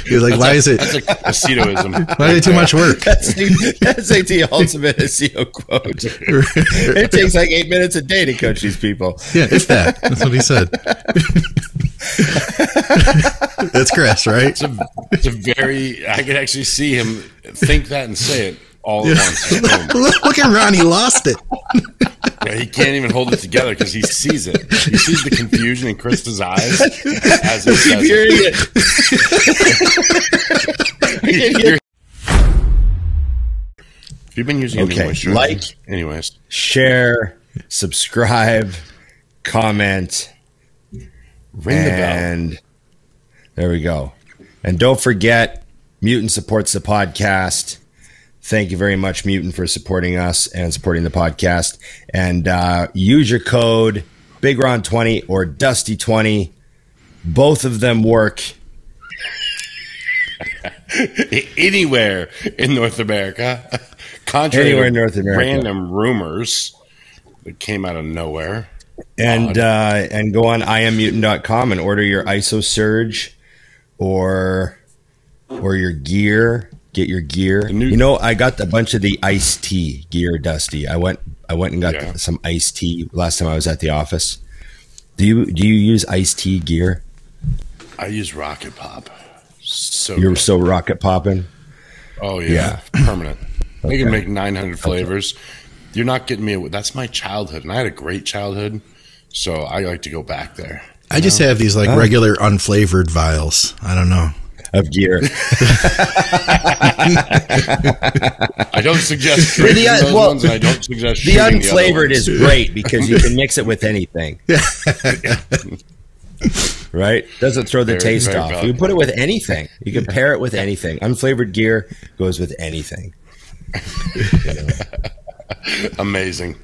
He was like, that's that's a acetoism. Why is it too much work? That's the ultimate SEO quote. It takes like 8 minutes a day to coach these people. Yeah, if that. That's what he said. That's Chris, right? It's a very, I can actually see him think that and say it all at once. Look at Ron, he lost it. Yeah, he can't even hold it together because he sees it. He sees the confusion in Krista's eyes as he says hearing it. If you've been using moisturizer, like, anyways, share, subscribe, comment, ring the bell. And there we go. And don't forget, Mutant supports the podcast. Thank you very much, Mutant, for supporting us and supporting the podcast. And use your code BigRon20 or Dusty20. Both of them work anywhere in North America. Contrary anywhere in to North America. Random rumors that came out of nowhere. And go on IamMutant.com and order your ISO Surge or your gear. Get your gear. I got a bunch of the iced tea gear, Dusty. I went and got some iced tea last time I was at the office. Do you use iced tea gear? I use Rocket Pop. You're so rocket popping. Oh yeah. Permanent. They can make 900 flavors. You're not getting me. That's my childhood, and I had a great childhood, so I like to go back there. I just have these like regular unflavored vials. I don't know. Of gear. I don't suggest drinking those ones, and I don't suggest the unflavored is great because you can mix it with anything. Right? Doesn't throw the taste off. Valid. You can put it with anything. You can pair it with anything. Unflavored gear goes with anything. Amazing.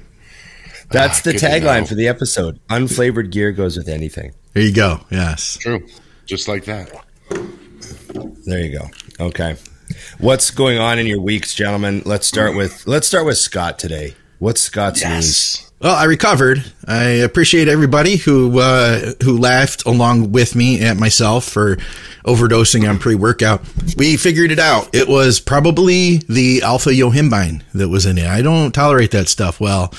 That's the tagline for the episode. Unflavored gear goes with anything. There you go. Yes. True. Just like that. There you go. Okay. What's going on in your weeks, gentlemen? Let's start with Scott today. What's Scott's news? Well, I recovered. I appreciate everybody who laughed along with me and myself for overdosing on pre-workout. We figured it out. It was probably the alpha yohimbine that was in it. I don't tolerate that stuff well.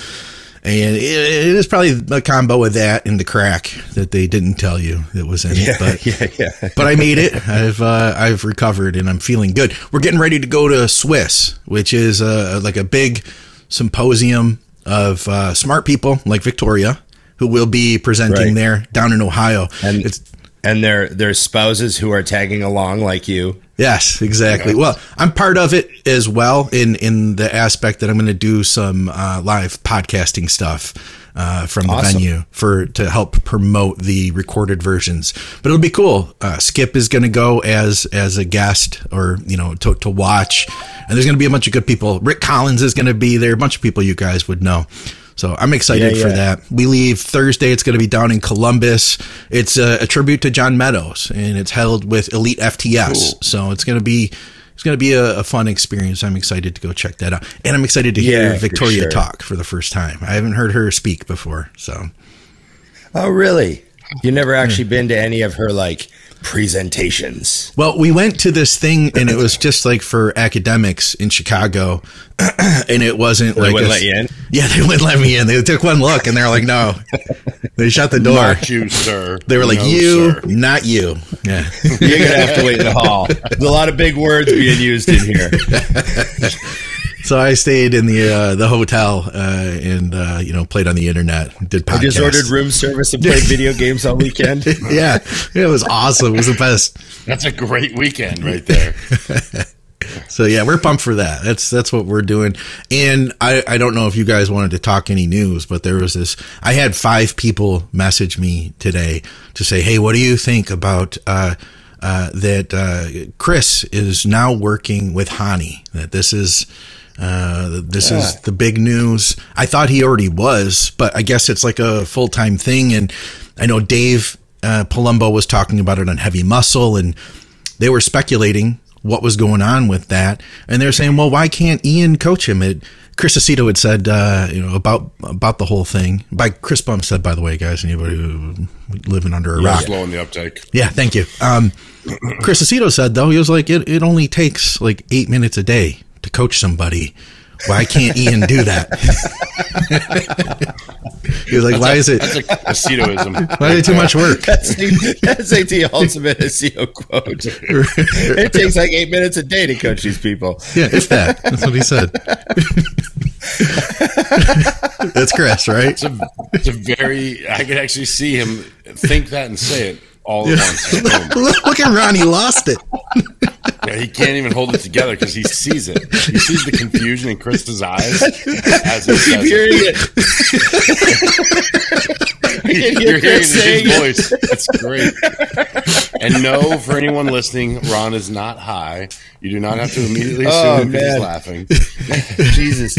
And it is probably a combo of that and the crack that they didn't tell you that was in it. But, but I made it. I've recovered and I'm feeling good. We're getting ready to go to SWIS, which is like a big symposium of smart people like Victoria who will be presenting there down in Ohio. And their spouses who are tagging along like you. Yes, exactly. Yeah. Well, I'm part of it as well in the aspect that I'm going to do some live podcasting stuff from the venue to help promote the recorded versions. But it'll be cool. Skip is going to go as a guest or, to watch. And there's going to be a bunch of good people. Rick Collins is going to be there. A bunch of people you guys would know. So I'm excited for that. We leave Thursday. It's going to be down in Columbus. It's a tribute to John Meadows, and it's held with Elite FTS. Cool. So it's going to be a fun experience. I'm excited to go check that out, and I'm excited to hear Victoria talk for the first time. I haven't heard her speak before. So, oh really? You never actually been to any of her presentations? Well, we went to this thing and it was just for academics in Chicago, and it wasn't they wouldn't let you in. Yeah, they wouldn't let me in. They took one look and they're like, "No," they shut the door. Not you, sir. They were like, "You, sir. Not you." Yeah, you're gonna have to wait in the hall. There's a lot of big words being used in here. So I stayed in the hotel and played on the internet, did podcasts. I just ordered room service and played video games all weekend. Yeah, it was awesome. It was the best. That's a great weekend right there. So yeah, we're pumped for that. That's what we're doing. And I don't know if you guys wanted to talk any news, but there was this. I had 5 people message me today to say, "Hey, what do you think about that? Chris is now working with Hany. That this is." This is the big news. I thought he already was, but I guess it's like a full-time thing. And I know Dave Palumbo was talking about it on Heavy Muscle, and they were speculating what was going on with that. And they're saying, well, why can't Ian coach him? Chris Aceto had said, about the whole thing by Chris Bumstead, by the way, guys, anybody who living under a rock. Slowing the uptake. Yeah. Thank you. Chris Aceto said, though, he was like, it only takes like 8 minutes a day to coach somebody. Why can't Ian do that? He was like, that's That's a Acetoism. why is it too much work? That's the ultimate SEO quote. It takes like 8 minutes a day to coach these people. Yeah, if that. That's what he said. That's Chris, right? It's a very, I could actually see him think that and say it all at once. Look at Ron, he lost it. Yeah, he can't even hold it together because he sees it. He sees the confusion in Chris's eyes as he says it. You're hearing his voice. That's great. And no, for anyone listening, Ron is not high. You do not have to immediately assume that he's laughing. Jesus.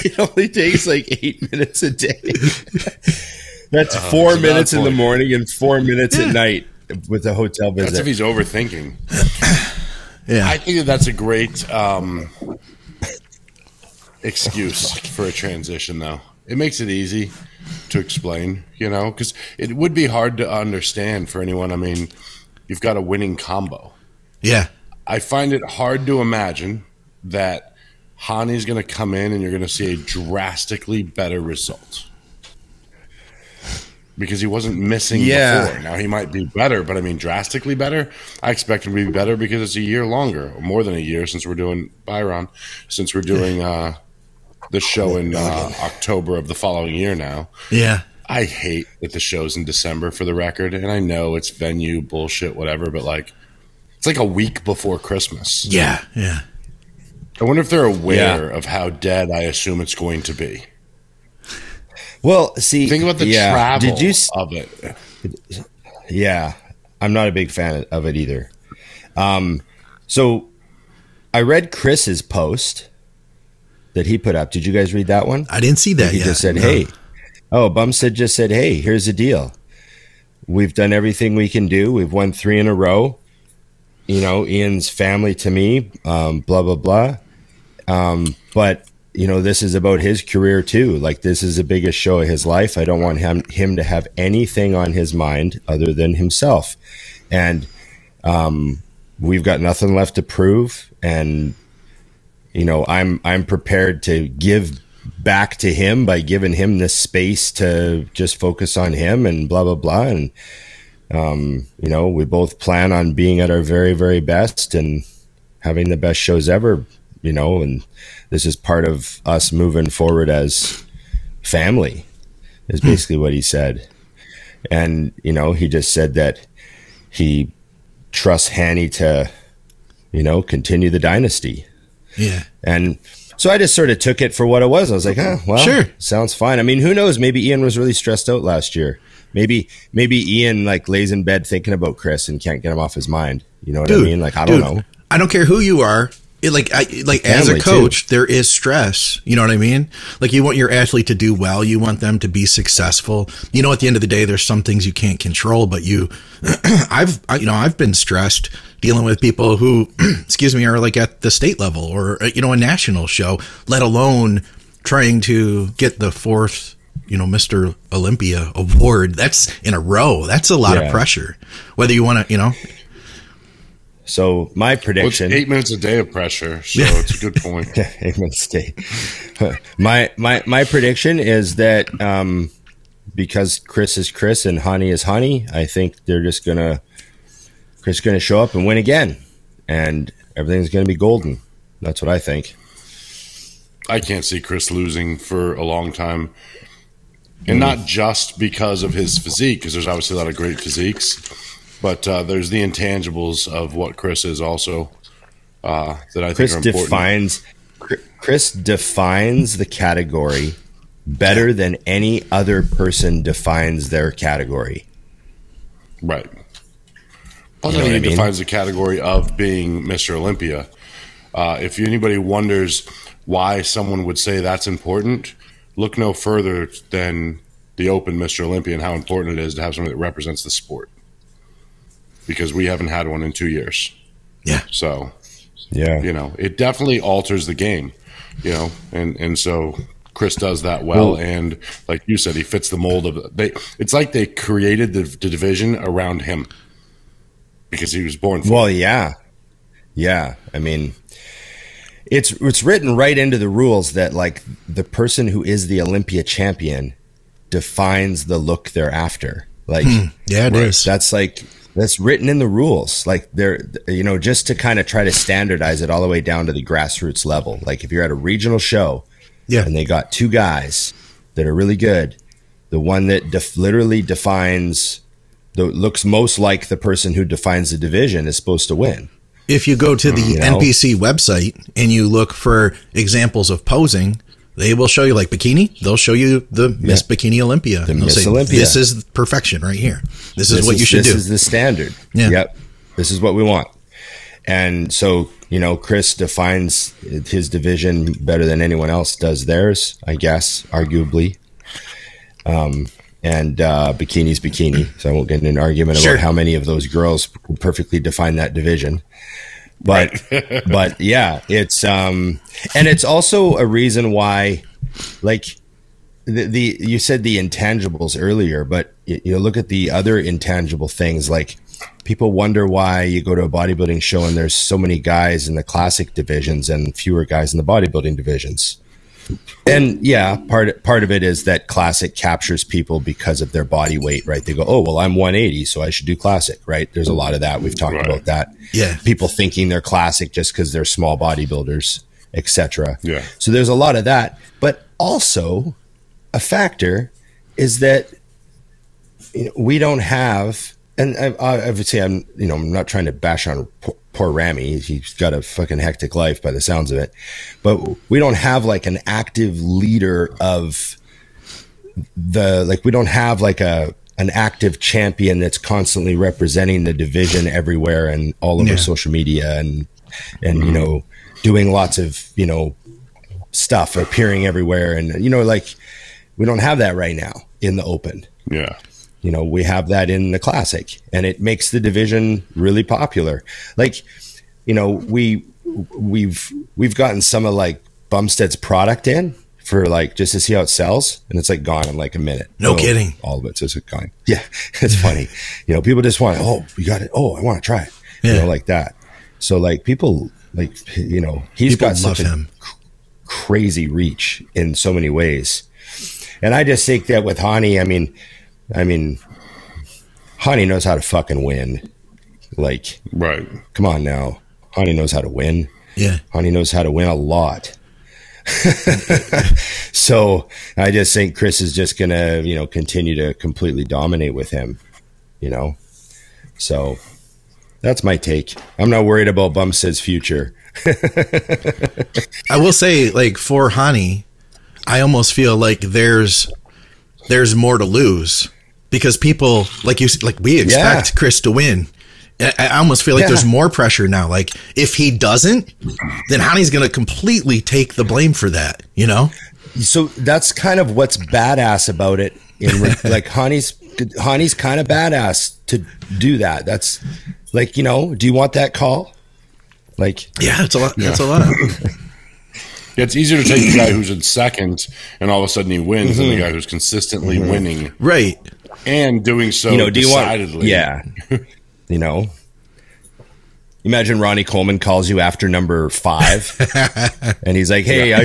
It only takes like 8 minutes a day. That's 4 minutes in the morning and 4 minutes at night with a hotel visit. That's if he's overthinking. Yeah, I think that's a great excuse for a transition, though. It makes it easy to explain, because it would be hard to understand for anyone. I mean, you've got a winning combo. Yeah. I find it hard to imagine that Hany's going to come in and you're going to see a drastically better result. Because he wasn't missing before. Now he might be better, but I mean drastically better. I expect him to be better because it's a year longer, or more than a year, since we're doing since we're doing the show in October of the following year now. Yeah. I hate that the show's in December, for the record, and I know it's venue bullshit, whatever, but it's like a week before Christmas. Yeah, yeah. I wonder if they're aware of how dead I assume it's going to be. Well, see, think about the travel of it. Yeah, I'm not a big fan of it either. So I read Chris's post that he put up. Did you guys read that one? I didn't see that yet. He just said, hey. Oh, Bumstead just said, hey, here's the deal. We've done everything we can do. We've won 3 in a row. Ian's family to me, blah, blah, blah. But this is about his career too. Like, this is the biggest show of his life. I don't want him to have anything on his mind other than himself. And we've got nothing left to prove. And I'm prepared to give back to him by giving him this space to just focus on him and blah, blah, blah. And we both plan on being at our very, very best and having the best shows ever. And this is part of us moving forward as family, is basically what he said. And, he just said that he trusts Hany to, continue the dynasty. Yeah. And so I just sort of took it for what it was. I was like, sure. Sounds fine. I mean, who knows? Maybe Ian was really stressed out last year. Maybe Ian lays in bed thinking about Chris and can't get him off his mind. You know what I mean? I don't know. I don't care who you are. As a coach, there is stress. You know what I mean? You want your athlete to do well. You want them to be successful. At the end of the day, there's some things you can't control, but I've been stressed dealing with people who, are at the state level or, a national show, let alone trying to get the 4th, Mr. Olympia award. That's in a row. That's a lot of pressure. Whether you want to, So my prediction, it's 8 minutes a day of pressure. So it's a good point. 8 minutes a day. My prediction is that because Chris is Chris and Hany is Hany, I think they're just Chris is gonna show up and win again, and everything's gonna be golden. That's what I think. I can't see Chris losing for a long time, and not just because of his physique, because there's obviously a lot of great physiques. But there's the intangibles of what Chris is also that I think are important. Chris defines the category better than any other person defines their category. Right. Plus, I think he defines the category of being Mr. Olympia. If anybody wonders why someone would say that's important, look no further than the Open Mr. Olympia and how important it is to have somebody that represents the sport. because we haven't had one in 2 years. Yeah. So, yeah, it definitely alters the game, and so Chris does that well. And like you said, he fits the mold of it's like they created the division around him because he was born for it. Yeah. I mean, it's written right into the rules that like the person who is the Olympia champion defines the look they're after. Like, it is. That's written in the rules. Like they're, just to kind of try to standardize it all the way down to the grassroots level. Like if you're at a regional show, and they got two guys that are really good, the one that literally defines, looks most like the person who defines the division is supposed to win. If you go to the NPC website and you look for examples of posing, they will show you like bikini. They'll show you the Miss Bikini Olympia. The Miss Olympia. This is perfection right here. This is what you should do. This is the standard. Yeah. Yep. This is what we want. And so, Chris defines his division better than anyone else does theirs, I guess, arguably. And bikini's bikini. So I won't get in an argument about how many of those girls perfectly define that division. But, but yeah, it's, and it's also a reason why, like, you said the intangibles earlier, but look at the other intangible things. Like, people wonder why you go to a bodybuilding show and there's so many guys in the classic divisions and fewer guys in the bodybuilding divisions. And yeah, part of it is that classic captures people because of their body weight, right? They go, oh, well, I'm 180, so I should do classic, right? There's a lot of that. We've talked about that. Yeah. People thinking they're classic just because they're small bodybuilders, etc. Yeah. So there's a lot of that. But also a factor is that we don't have, and I would say I'm not trying to bash on poor Ramy. He's got a fucking hectic life by the sounds of it, but we don't have like an active leader of we don't have like an active champion that's constantly representing the division everywhere and all over social media and doing lots of, stuff, appearing everywhere. And, we don't have that right now in the open. Yeah. We have that in the classic, and it makes the division really popular. Like, we've gotten some of like Bumstead's product in for like just to see how it sells, and it's like gone in like a minute. No kidding. All of it's just gone. Yeah, it's funny. People just want, oh, we got it. Oh, I want to try it. Like that. So like people like he's got such a crazy reach in so many ways, and I just think that with Hany, I mean, Hany knows how to fucking win. Like, right. Come on now. Hany knows how to win. Yeah. Hany knows how to win a lot. So I just think Chris is just going to, continue to completely dominate with him, So that's my take. I'm not worried about Bumstead's future. I will say, like, for Hany, I almost feel like there's more to lose because people we expect Chris to win. I almost feel like there's more pressure now. Like if he doesn't, then Hany's going to completely take the blame for that, So that's kind of what's badass about it. Like Hany's kind of badass to do that. That's like, do you want that call? Like, yeah, it's a lot. That's a lot. Yeah, it's easier to take the guy who's in second and all of a sudden he wins than the guy who's consistently winning. Right. And doing so decidedly. Imagine Ronnie Coleman calls you after number 5 and he's like, hey, I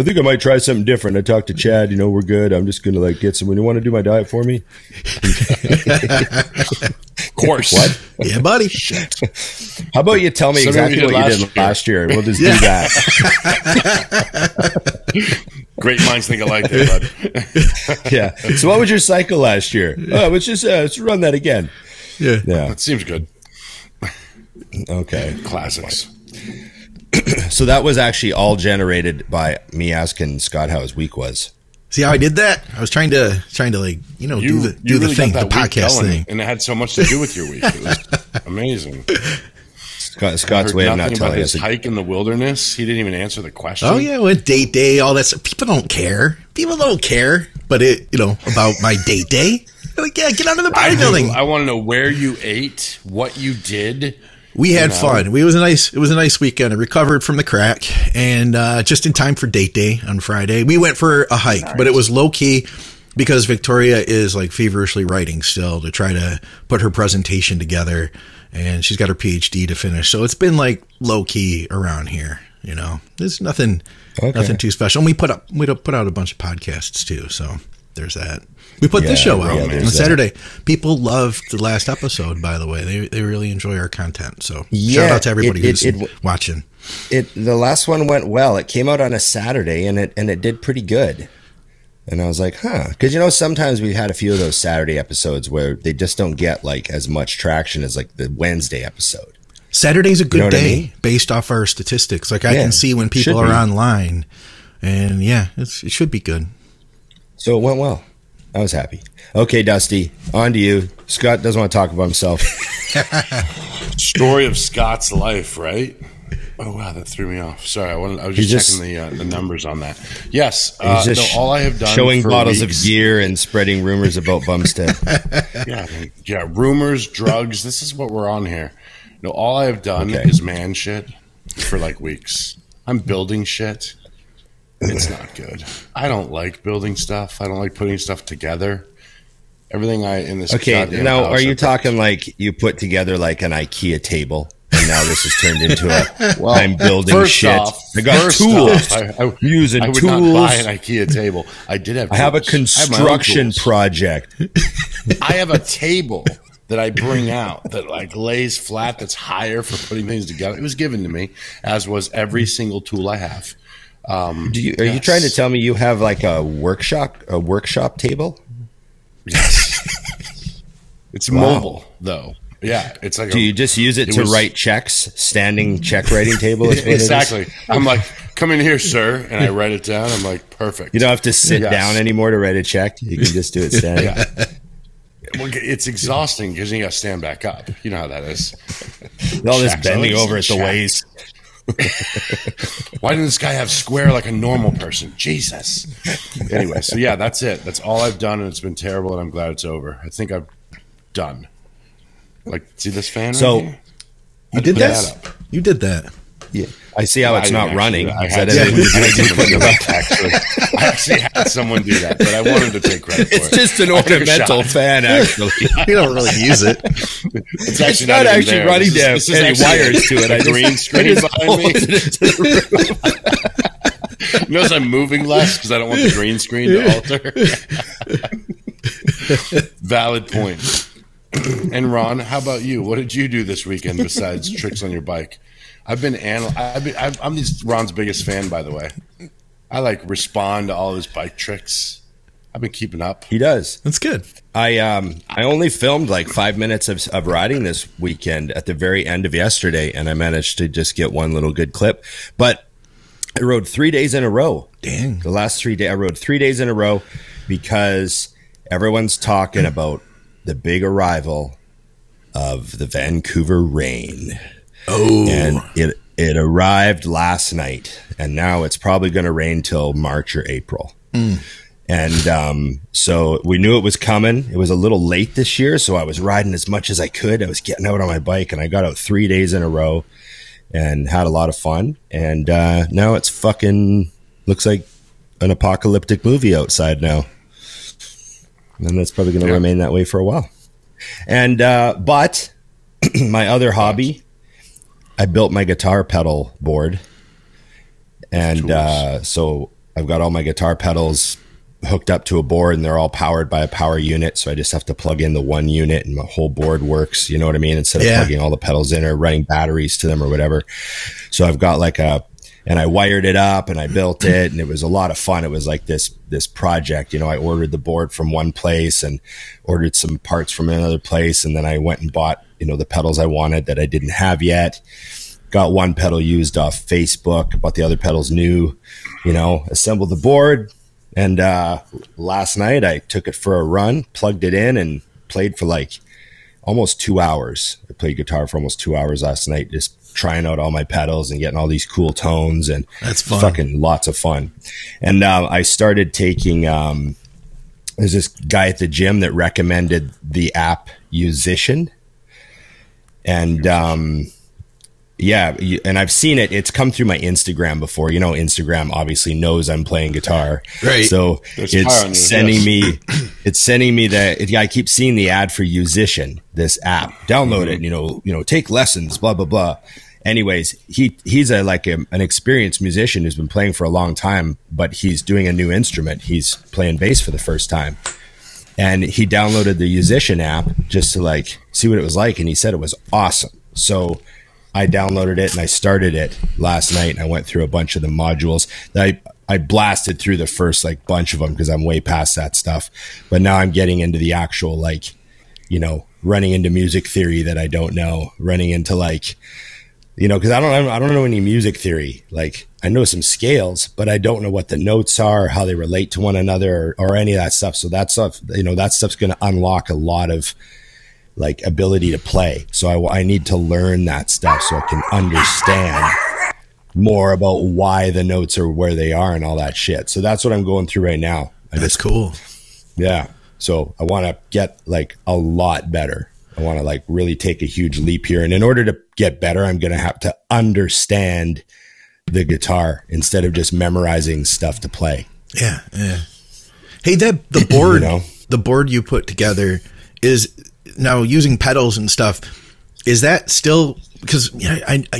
think I might try something different. I talked to Chad, we're good. I'm just going to get someone. You want to do my diet for me? Of course. What? Yeah, buddy. Shit. How about you tell me exactly what you did last year? We'll just do that. Great minds think alike there, bud. Yeah. So what was your cycle last year? Let's run that again. Yeah. That seems good. Okay. Classics. So that was actually all generated by me asking Scott how his week was. See how I did that? I was trying to like, do the thing, the podcast thing. And it had so much to do with your week. It was amazing. Scott's way of not telling us. His hike in the wilderness. He didn't even answer the question. Oh yeah, with date day, all that stuff. People don't care. But about my date day. Like, yeah, get out of the bodybuilding. I want to know where you ate, what you did. We had fun. It was a nice weekend. I recovered from the crack, and just in time for date day on Friday. We went for a hike, but it was low key because Victoria is like feverishly writing still to try to put her presentation together, and she's got her PhD to finish. So it's been like low key around here. You know, there's nothing too special. And we put out a bunch of podcasts too. So there's that. We put this show out on Saturday. People loved the last episode, by the way. They really enjoy our content. So shout out to everybody who's watching. The last one went well. It came out on a Saturday, and it did pretty good. And I was like, because sometimes we've had a few of those Saturday episodes where they just don't get like as much traction as like the Wednesday episode. Saturday's a good day based off our statistics. Like I can see when people are online, and it should be good. So it went well. I was happy. Okay, Dusty, on to you. Scott doesn't want to talk about himself. Story of Scott's life, right? Oh, wow, that threw me off. Sorry, I was just checking the numbers on that. Yes, all I have done showing for bottles weeks, of gear and spreading rumors about Bumstead. rumors, drugs. This is what we're on here. No, all I have done is man shit for like weeks. I'm building shit. It's not good. I don't like building stuff. I don't like putting stuff together. Everything in this. Okay, now are you talking like you put together like an IKEA table, and now this has turned into I'm building shit. I got tools. I'm using tools. I would not buy an IKEA table. I did have. I have a construction project. I have a table that I bring out that like lays flat. That's higher for putting things together. It was given to me, as was every single tool I have. Are you trying to tell me you have like a workshop table? Yes. It's mobile though. Yeah, it's like. Do you just use it to write checks? Standing check writing table. Is what exactly. It is? I'm like, come in here, sir, and I write it down. I'm like, perfect. You don't have to sit down anymore to write a check. You can just do it standing. Well, it's exhausting because you got to stand back up. You know how that is. All this bending over at the waist. Why didn't this guy have square like a normal person? Jesus. Anyway, so that's it. That's all I've done, and it's been terrible, and I'm glad it's over. I think I'm done. Like, see this fan? So right here? You did that? You did that. Yeah, I see how it's not running. I actually had someone do that, but I wanted to take credit for it. It's just an ornamental fan, actually. You don't really use it. It's not actually running down any wires to it. I green screen behind me. Notice I'm moving less because I don't want the green screen to alter. Valid point. And Ron, how about you? What did you do this weekend besides tricks on your bike? I'm Ron's biggest fan, by the way. I like respond to all his bike tricks. I've been keeping up. He does. That's good. I only filmed like 5 minutes of riding this weekend at the very end of yesterday, and I managed to just get one little good clip. But I rode 3 days in a row. Dang. The last 3 days, I rode 3 days in a row because everyone's talking about the big arrival of the Vancouver rain. Oh, and it arrived last night, and now it's probably going to rain till March or April. And so we knew it was coming. It was a little late this year, so I was riding as much as I could. I was getting out on my bike, and I got out 3 days in a row and had a lot of fun. And now it's fucking looks like an apocalyptic movie outside now. And that's probably going to remain that way for a while. And but my other hobby, I built my guitar pedal board. And so I've got all my guitar pedals hooked up to a board, and they're all powered by a power unit. So I just have to plug in the one unit, and my whole board works. You know what I mean? Instead of plugging all the pedals in or running batteries to them or whatever. So I've got like and I wired it up and I built it, and it was a lot of fun. It was like this project, you know. I ordered the board from one place and ordered some parts from another place, and then I went and bought, you know, the pedals I wanted that I didn't have yet. Got one pedal used off Facebook, bought the other pedals new, you know, assembled the board. And last night I took it for a run, plugged it in, and played for like almost 2 hours. I played guitar for almost 2 hours last night, just trying out all my pedals and getting all these cool tones, and that's fun. Fucking lots of fun. And I started taking there's this guy at the gym that recommended the app Musician. And yeah, and I've seen it. It's come through my Instagram before. You know, Instagram obviously knows I'm playing guitar, right? So it's sending me, that. Yeah, I keep seeing the ad for Musician, this app. Download it. You know, take lessons. Blah blah blah. Anyways, he's an experienced musician who's been playing for a long time, but he's doing a new instrument. He's playing bass for the first time, and he downloaded the Musician app just to like see what it was like, and he said it was awesome. So I downloaded it and I started it last night, and I went through a bunch of the modules. I blasted through the first like bunch of them because I'm way past that stuff. But now I'm getting into the actual, like, you know, running into music theory that I don't know, running into like, you know, because I don't know any music theory. Like, I know some scales, but I don't know what the notes are, or how they relate to one another, or any of that stuff. So that stuff, you know, that stuff's going to unlock a lot of like ability to play. So I need to learn that stuff so I can understand more about why the notes are where they are and all that shit. So that's what I'm going through right now. That's cool. Yeah. So I want to get like a lot better. I want to like really take a huge leap here. And in order to get better, I'm going to have to understand the guitar instead of just memorizing stuff to play. Yeah. Yeah. Hey, the board, you know? The board you put together is now using pedals and stuff. Is that still, because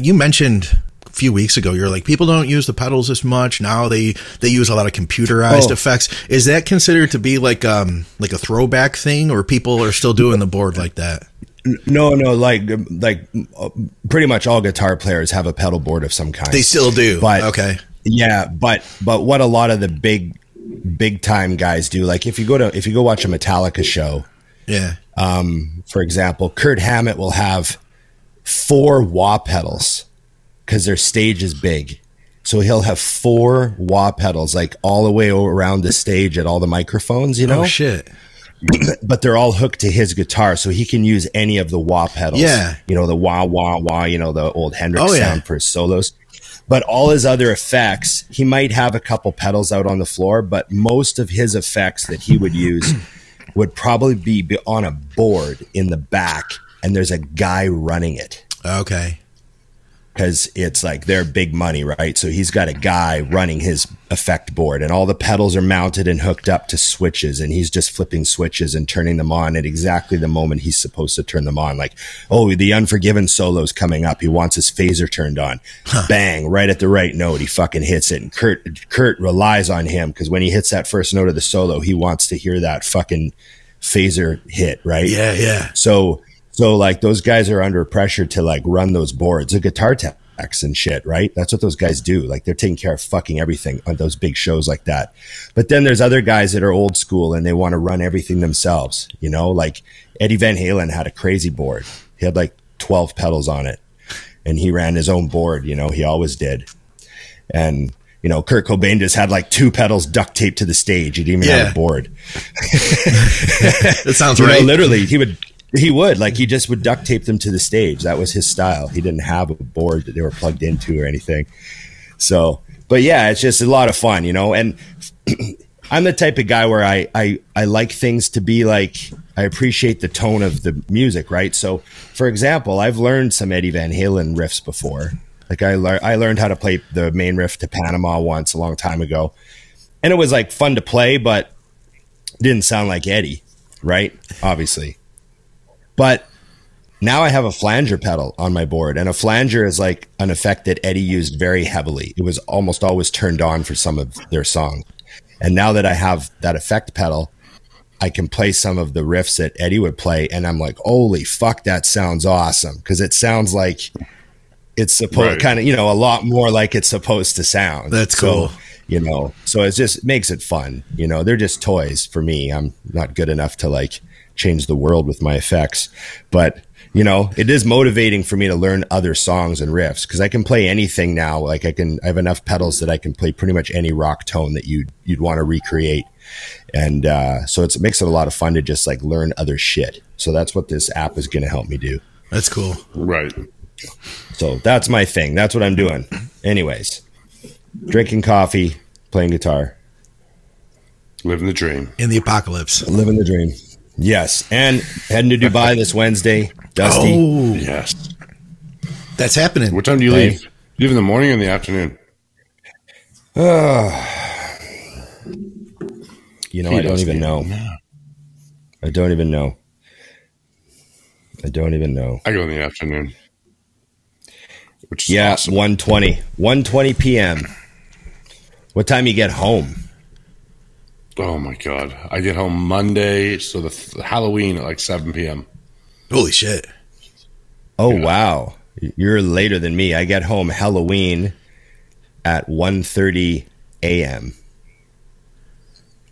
you mentioned a few weeks ago, you're like, people don't use the pedals as much now. They use a lot of computerized effects. Is that considered to be like a throwback thing, or people are still doing the board like that? No, like pretty much all guitar players have a pedal board of some kind. They still do. But okay. Yeah, but what a lot of the big time guys do, like if you go watch a Metallica show, yeah. For example, Kirk Hammett will have 4 wah pedals because their stage is big. So he'll have 4 wah pedals, like all the way around the stage at all the microphones, you know? Oh, shit. But they're all hooked to his guitar, so he can use any of the wah pedals. Yeah. You know, the wah, wah, wah, you know, the old Hendrix sound for his solos. But all his other effects, he might have a couple pedals out on the floor, but most of his effects that he would use would probably be on a board in the back, and there's a guy running it. Okay. Because it's like they're big money, right? So he's got a guy running his effect board, and all the pedals are mounted and hooked up to switches, and he's just flipping switches and turning them on at exactly the moment he's supposed to turn them on. Like, oh, the Unforgiven solo's coming up. He wants his phaser turned on. Bang, right at the right note. He fucking hits it. And Kurt relies on him because when he hits that first note of the solo, he wants to hear that fucking phaser hit, right? Yeah, yeah. So like those guys are under pressure to like run those boards, the guitar techs and shit, right? That's what those guys do. Like they're taking care of fucking everything on those big shows like that. But then there's other guys that are old school and they want to run everything themselves, you know, like Eddie Van Halen had a crazy board. He had like 12 pedals on it and he ran his own board, you know, he always did. And you know, Kurt Cobain just had like 2 pedals duct taped to the stage. He didn't even have a board. That sounds right. Know, literally, he would like he just would duct tape them to the stage. That was his style. He didn't have a board that they were plugged into or anything. So, but yeah, it's just a lot of fun, you know. And I'm the type of guy where I like things to be like, I appreciate the tone of the music, right? So, for example, I've learned some Eddie Van Halen riffs before. Like I learned how to play the main riff to Panama once a long time ago, and it was like fun to play, but didn't sound like Eddie, right? Obviously. But now I have a flanger pedal on my board, and a flanger is like an effect that Eddie used very heavily. It was almost always turned on for some of their songs. And now that I have that effect pedal, I can play some of the riffs that Eddie would play, and I'm like, holy fuck, that sounds awesome. Because it sounds like it's supposed kind of, you know, a lot more like it's supposed to sound. That's cool. You know, so it just makes it fun. You know, they're just toys for me. I'm not good enough to like change the world with my effects, but you know, it is motivating for me to learn other songs and riffs because I can play anything now. Like I have enough pedals that I can play pretty much any rock tone that you'd want to recreate. And so it makes it a lot of fun to just like learn other shit. So that's what this app is going to help me do. That's cool. Right. So that's my thing. That's what I'm doing. Anyways, drinking coffee, playing guitar. Living the dream. In the apocalypse. Living the dream. Yes. And heading to Dubai this Wednesday. Dusty. Oh, yes. That's happening. What time do you leave? You leave in the morning or in the afternoon? You know, I don't even know. I don't even know. I don't even know. I go in the afternoon. Which is awesome. 1:20 p.m. What time you get home? Oh my God. I get home Monday, so the Halloween at like 7 p.m. Holy shit. Oh, yeah. Wow. You're later than me. I get home Halloween at 1:30 a.m.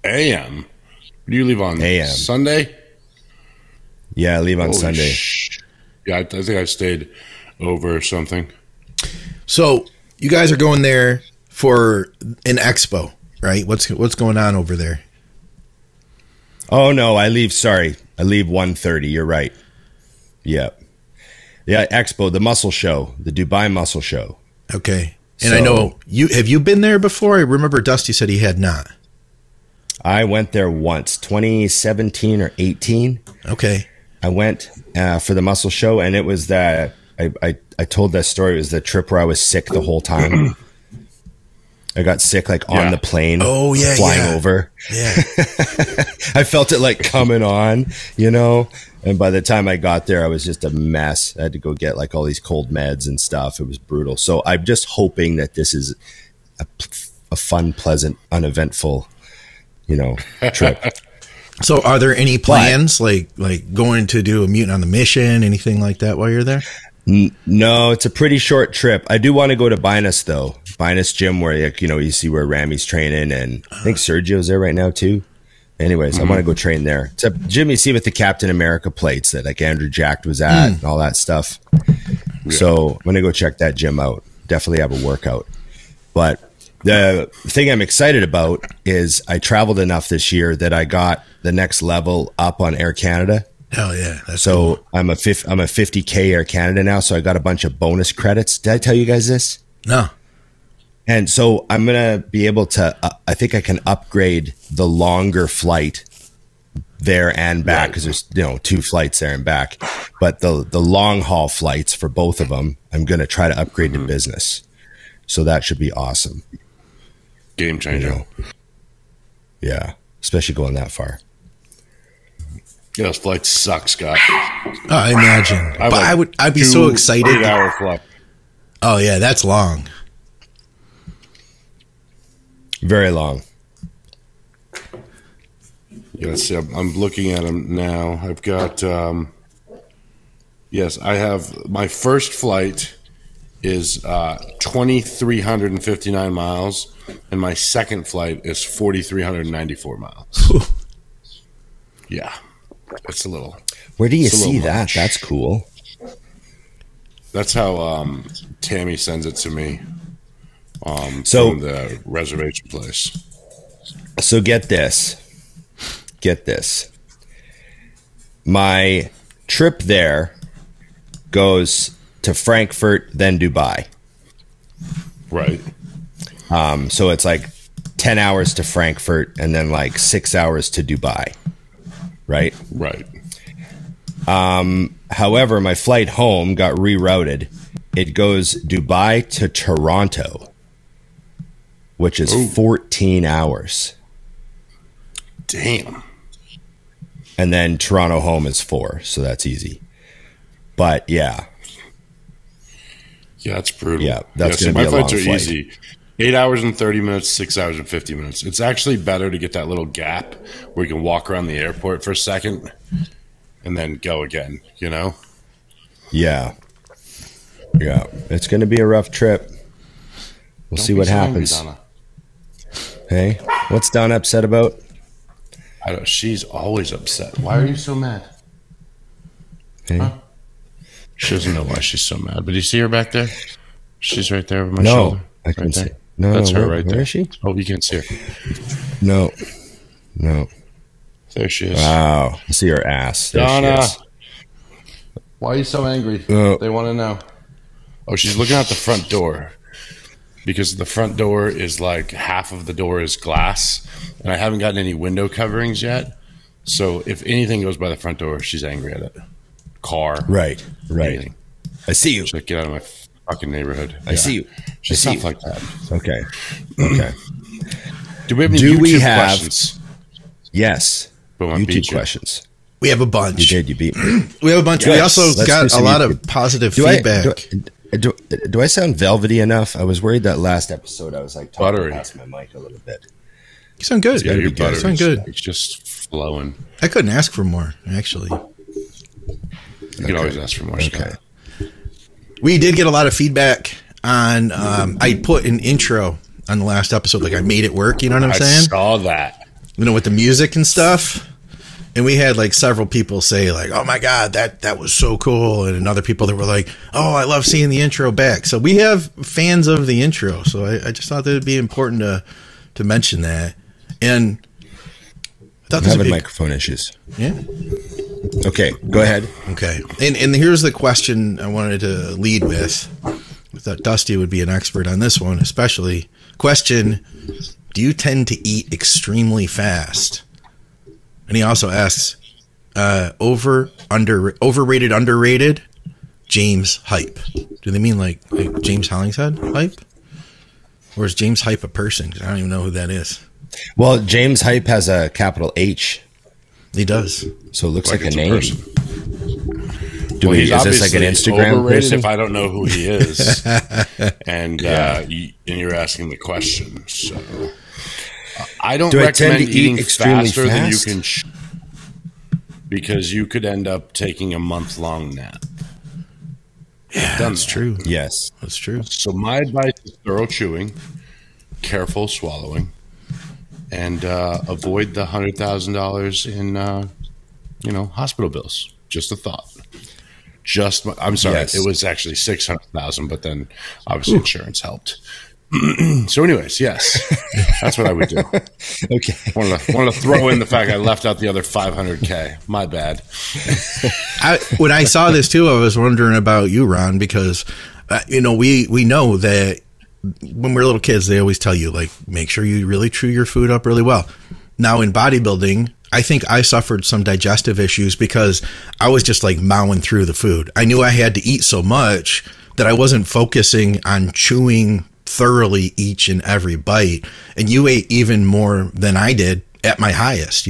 A.m.? Do you leave on Sunday? Yeah, I leave on Sunday. Yeah, I think I stayed over or something. So you guys are going there for an expo, right? What's going on over there? Oh, no, I leave 1:30. You're right. Yep. Yeah, expo, the muscle show, the Dubai muscle show. Okay. And I know have you been there before? I remember Dusty said he had not. I went there once, 2017 or 18. Okay. I went for the muscle show, and it was that I told that story. It was the trip where I was sick the whole time. I got sick on the plane. Oh, yeah, flying over. Yeah. I felt it coming on, you know. And by the time I got there, I was just a mess. I had to go get all these cold meds and stuff. It was brutal. So I'm just hoping that this is a fun, pleasant, uneventful, trip. So are there any plans like going to do a Mutant on the Mission, anything like that while you're there? No, it's a pretty short trip. I do want to go to Binus though. Binus gym where you see where Rami's training, and I think Sergio's there right now too. Anyways, I want to go train there. It's a gym you see with the Captain America plates that Andrew Jacked was at and all that stuff. Yeah. So I'm going to go check that gym out. Definitely have a workout. But the thing I'm excited about is I traveled enough this year that I got the next level up on Air Canada. Hell yeah. That's cool. I'm a 50K Air Canada now, so I got a bunch of bonus credits. Did I tell you guys this? No. And so I'm going to be able to, I think I can upgrade the longer flight there and back because there's, 2 flights there and back. But the long haul flights for both of them, I'm going to try to upgrade to business. So that should be awesome. Game changer. Yeah. Especially going that far. Yeah, those flights suck, Scott. I imagine. But I'd be so excited. 8-hour flight. Oh yeah, that's long. Very long. Yeah, let's see. I'm looking at them now. I've got, yes, I have my first flight is 2,359 miles, and my second flight is 4,394 miles. Yeah, it's a little. Where do you see that? That's cool. That's how Tammy sends it to me. From the reservation place. So get this. My trip there goes to Frankfurt, then Dubai. Right. So it's 10 hours to Frankfurt and then 6 hours to Dubai. Right? Right. However, my flight home got rerouted. It goes Dubai to Toronto, which is 14 hours. Damn. And then Toronto home is 4, so that's easy. But yeah. Yeah, that's brutal. Yeah, that's going to be a long flight. My flights are easy. 8 hours and 30 minutes, 6 hours and 50 minutes. It's actually better to get that little gap where you can walk around the airport for a second and then go again, Yeah. Yeah. It's going to be a rough trip. We'll see what happens. Donna. Hey, what's Donna upset about? I don't, she's always upset. Why are you so mad? Hey. Huh? She doesn't know why she's so mad. But do you see her back there? She's right there over my shoulder. I can see. No, that's her right there. Where is she? Oh, you can't see her. No. There she is. Wow. I see her ass. There Donna. she is. Why are you so angry? Oh. They want to know. Oh, she's looking out the front door. because the front door is like half of the door is glass, and I haven't gotten any window coverings yet. So if anything goes by the front door, she's angry at it. Car. Right. Anything. I see you. She's like, get out of my fucking neighborhood. I see you. Just stuff like that. Okay. Do we have any YouTube questions? Yes. YouTube questions. We have a bunch. You did. You beat me. We have a bunch. Yes. We also got a lot of positive feedback. Do I sound velvety enough? I was worried that last episode I was like talking past my mic a little bit. You sound good. Yeah, you're buttery. You sound good. It's just flowing. I couldn't ask for more, actually. You can always ask for more, Scott. We did get a lot of feedback on, I put an intro on the last episode, like I made it work, you know what I'm saying? I saw that. You know, with the music and stuff. And we had like several people say like, oh my God, that was so cool. And other people that were like, oh, I love seeing the intro back. So we have fans of the intro. So I just thought that it'd be important to mention that. And I thought I'm having microphone issues. Yeah. Okay, go ahead. Okay. And here's the question I wanted to lead with. I thought Dusty would be an expert on this one, especially. Question, do you tend to eat extremely fast? And he also asks, overrated, underrated, James hype. Do they mean like James Hollingshead hype? Or is James hype a person? 'Cause I don't even know who that is. Well, James hype has a capital H. He does. So it looks like a name. Is this like an Instagram person? If I don't know who he is, and you're asking the question, so I don't recommend eating faster than you can, because you could end up taking a month-long nap. Yeah, that's true. Yes, that's true. So my advice is thorough chewing, careful swallowing, and avoid the $100,000 in hospital bills. Just a thought. I'm sorry. Yes. It was actually 600,000, but then obviously insurance helped. So, anyways, yes, that's what I would do. Okay. Wanted to throw in the fact I left out the other $500K. My bad. When I saw this too, I was wondering about you, Ron, because we know that when we're little kids, they always tell you like make sure you really chew your food up really well. Now in bodybuilding, I think I suffered some digestive issues because I was just like mowing through the food. I knew I had to eat so much that I wasn't focusing on chewing thoroughly each and every bite. And you ate even more than I did at my highest,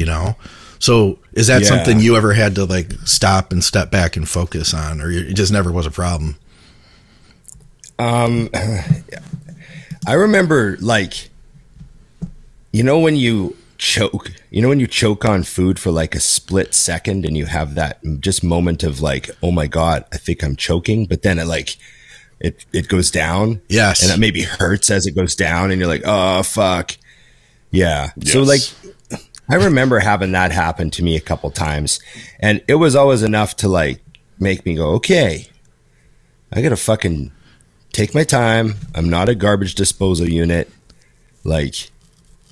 So is that something you ever had to like stop and step back and focus on, or it just never was a problem? I remember like, when you choke, when you choke on food for like a split second and you have that just moment of like, oh my God, I think I'm choking. But then it goes down. Yes. And it maybe hurts as it goes down and you're like, oh fuck. Yeah. Yes. So like, I remember having that happen to me a couple times, and it was always enough to like make me go, okay, I got to fucking take my time. I'm not a garbage disposal unit. Like,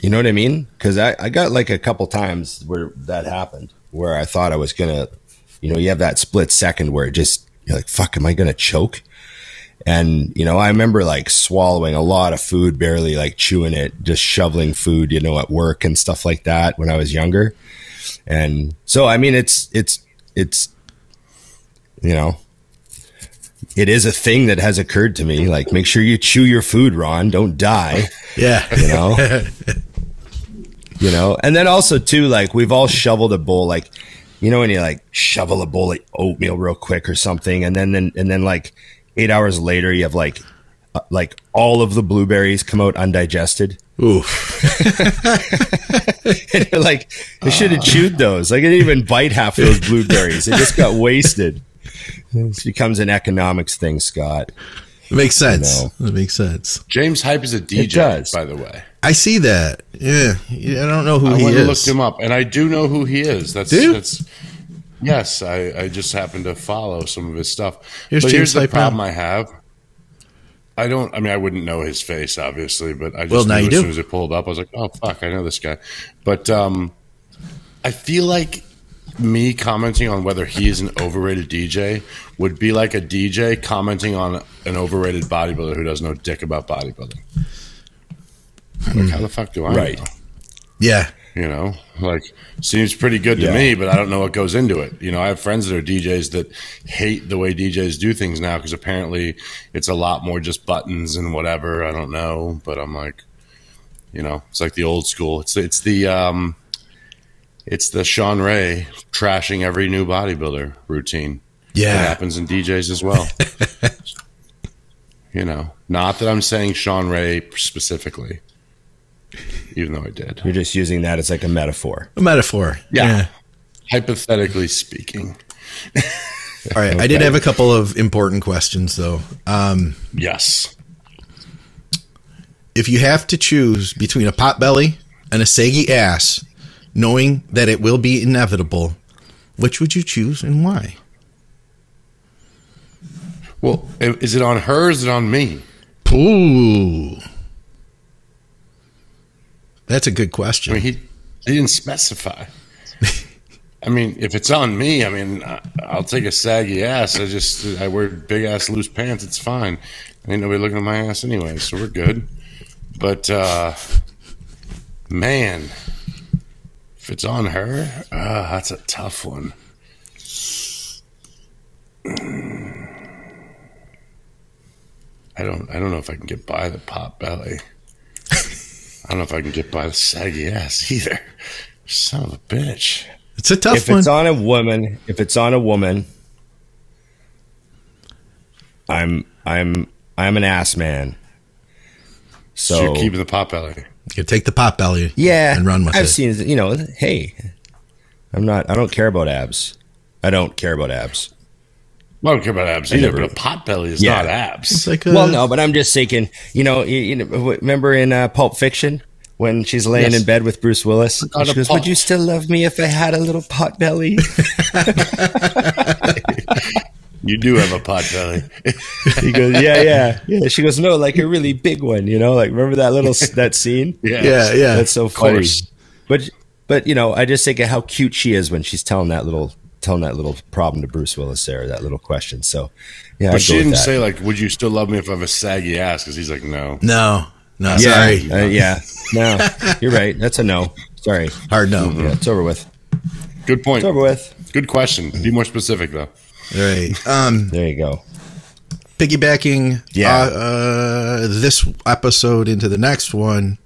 you know what I mean? Because I got like a couple times where that happened, where I thought I was going to, you have that split second where you're like, fuck, am I going to choke? And, I remember like swallowing a lot of food, barely like chewing it, just shoveling food, at work and stuff like that when I was younger. And so, I mean, it's, it is a thing that has occurred to me. Like, make sure you chew your food, Ron. Don't die. Yeah. And then also too, like we've all shoveled a bowl, like, when you like shovel a bowl of oatmeal real quick or something. And then like 8 hours later, you have like all of the blueberries come out undigested. Ooh. And you're like, I should have chewed those. Like I didn't even bite half of those blueberries. They just got wasted. This becomes an economics thing, Scott. It makes sense. It makes sense. James Hype is a DJ, by the way. I see that. Yeah. I don't know who he is. I looked him up, and I do know who he is. Yes, I just happen to follow some of his stuff. Here's the problem I have. I wouldn't know his face, obviously, but I just knew as soon as it pulled up, I was like, oh, fuck, I know this guy. But I feel like me commenting on whether he is an overrated DJ would be like a DJ commenting on an overrated bodybuilder who doesn't know dick about bodybuilding. Like, how the fuck do I know? Yeah. You know, like, seems pretty good to me, but I don't know what goes into it. You know, I have friends that are DJs that hate the way DJs do things now because apparently it's a lot more just buttons and whatever. I don't know, but I'm like, you know, it's like the old school. It's the Sean Ray trashing every new bodybuilder routine. Yeah, it happens in DJs as well. You know, not that I'm saying Sean Ray specifically. Even though I did. You're just using that as like a metaphor. A metaphor. Yeah. Hypothetically speaking. All right. Okay. I did have a couple of important questions, though. Yes. If you have to choose between a pot belly and a saggy ass, knowing that it will be inevitable, which would you choose and why? Well, is it on her or is it on me? Ooh. That's a good question. I mean, he didn't specify. I mean, if it's on me, I mean, I'll take a saggy ass. I wear big ass loose pants. It's fine. Ain't nobody looking at my ass anyway, so we're good. But man, if it's on her, that's a tough one. I don't know if I can get by the pot belly. I don't know if I can get by the saggy ass either. Son of a bitch. It's a tough one. If it's on a woman, I'm an ass man. So you're keeping the pot belly. You take the pot belly, and run with it. I've seen it. You know, hey, I don't care about abs. I don't care about abs. Well, I don't care about abs either, but a pot belly is not abs. It's like well, no, but I'm just thinking, you know, remember in Pulp Fiction when she's laying in bed with Bruce Willis? She goes, would you still love me if I had a little pot belly? You do have a pot belly. He goes, yeah. She goes, no, like a really big one, you know, like remember that scene? Yeah. That's so funny. But you know, I just think of how cute she is when she's telling that little problem to Bruce Willis there, that little question. So, yeah. But she didn't say like, "Would you still love me if I have a saggy ass?" Because he's like, "No, sorry, no, you're right. That's a no. Sorry, hard no. Mm-hmm. Yeah, it's over with. Good point. It's over with. Good question. Be more specific though. All right. There you go. Piggybacking this episode into the next one,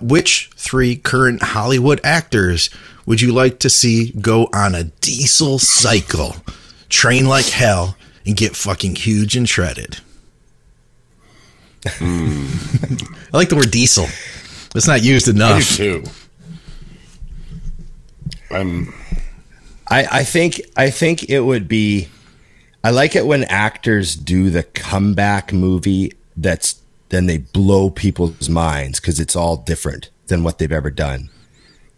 which 3 current Hollywood actors would you like to see go on a diesel cycle, train like hell, and get fucking huge and shredded? I like the word diesel. It's not used enough. I do too. I think it would be. I like it when actors do the comeback movie then they blow people's minds because it's all different than what they've ever done.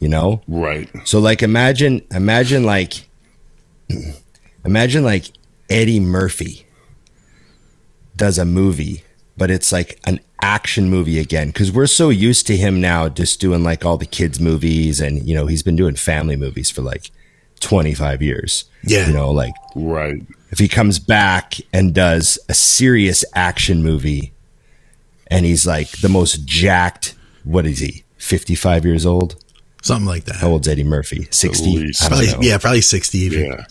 You know? Right. So like imagine like Eddie Murphy does a movie, but it's like an action movie again, because we're so used to him now just doing like all the kids movies, and you know, he's been doing family movies for like 25 years. Yeah. You know, like right. If he comes back and does a serious action movie and he's like the most jacked, what is he? 55 years old? Something like that. How old's Eddie Murphy? 60? Probably 60 even. Yeah.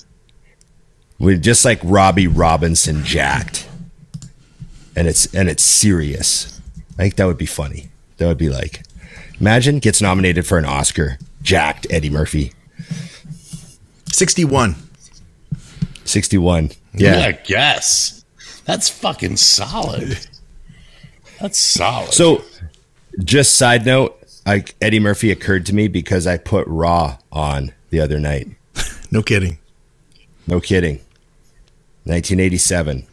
We're just like Robbie Robinson jacked. And it's serious. I think that would be funny. That would be like, imagine gets nominated for an Oscar, jacked Eddie Murphy. 61. 61. Yeah, I guess. That's fucking solid. That's solid. So, just side note, Eddie Murphy occurred to me because I put Raw on the other night. No kidding. 1987.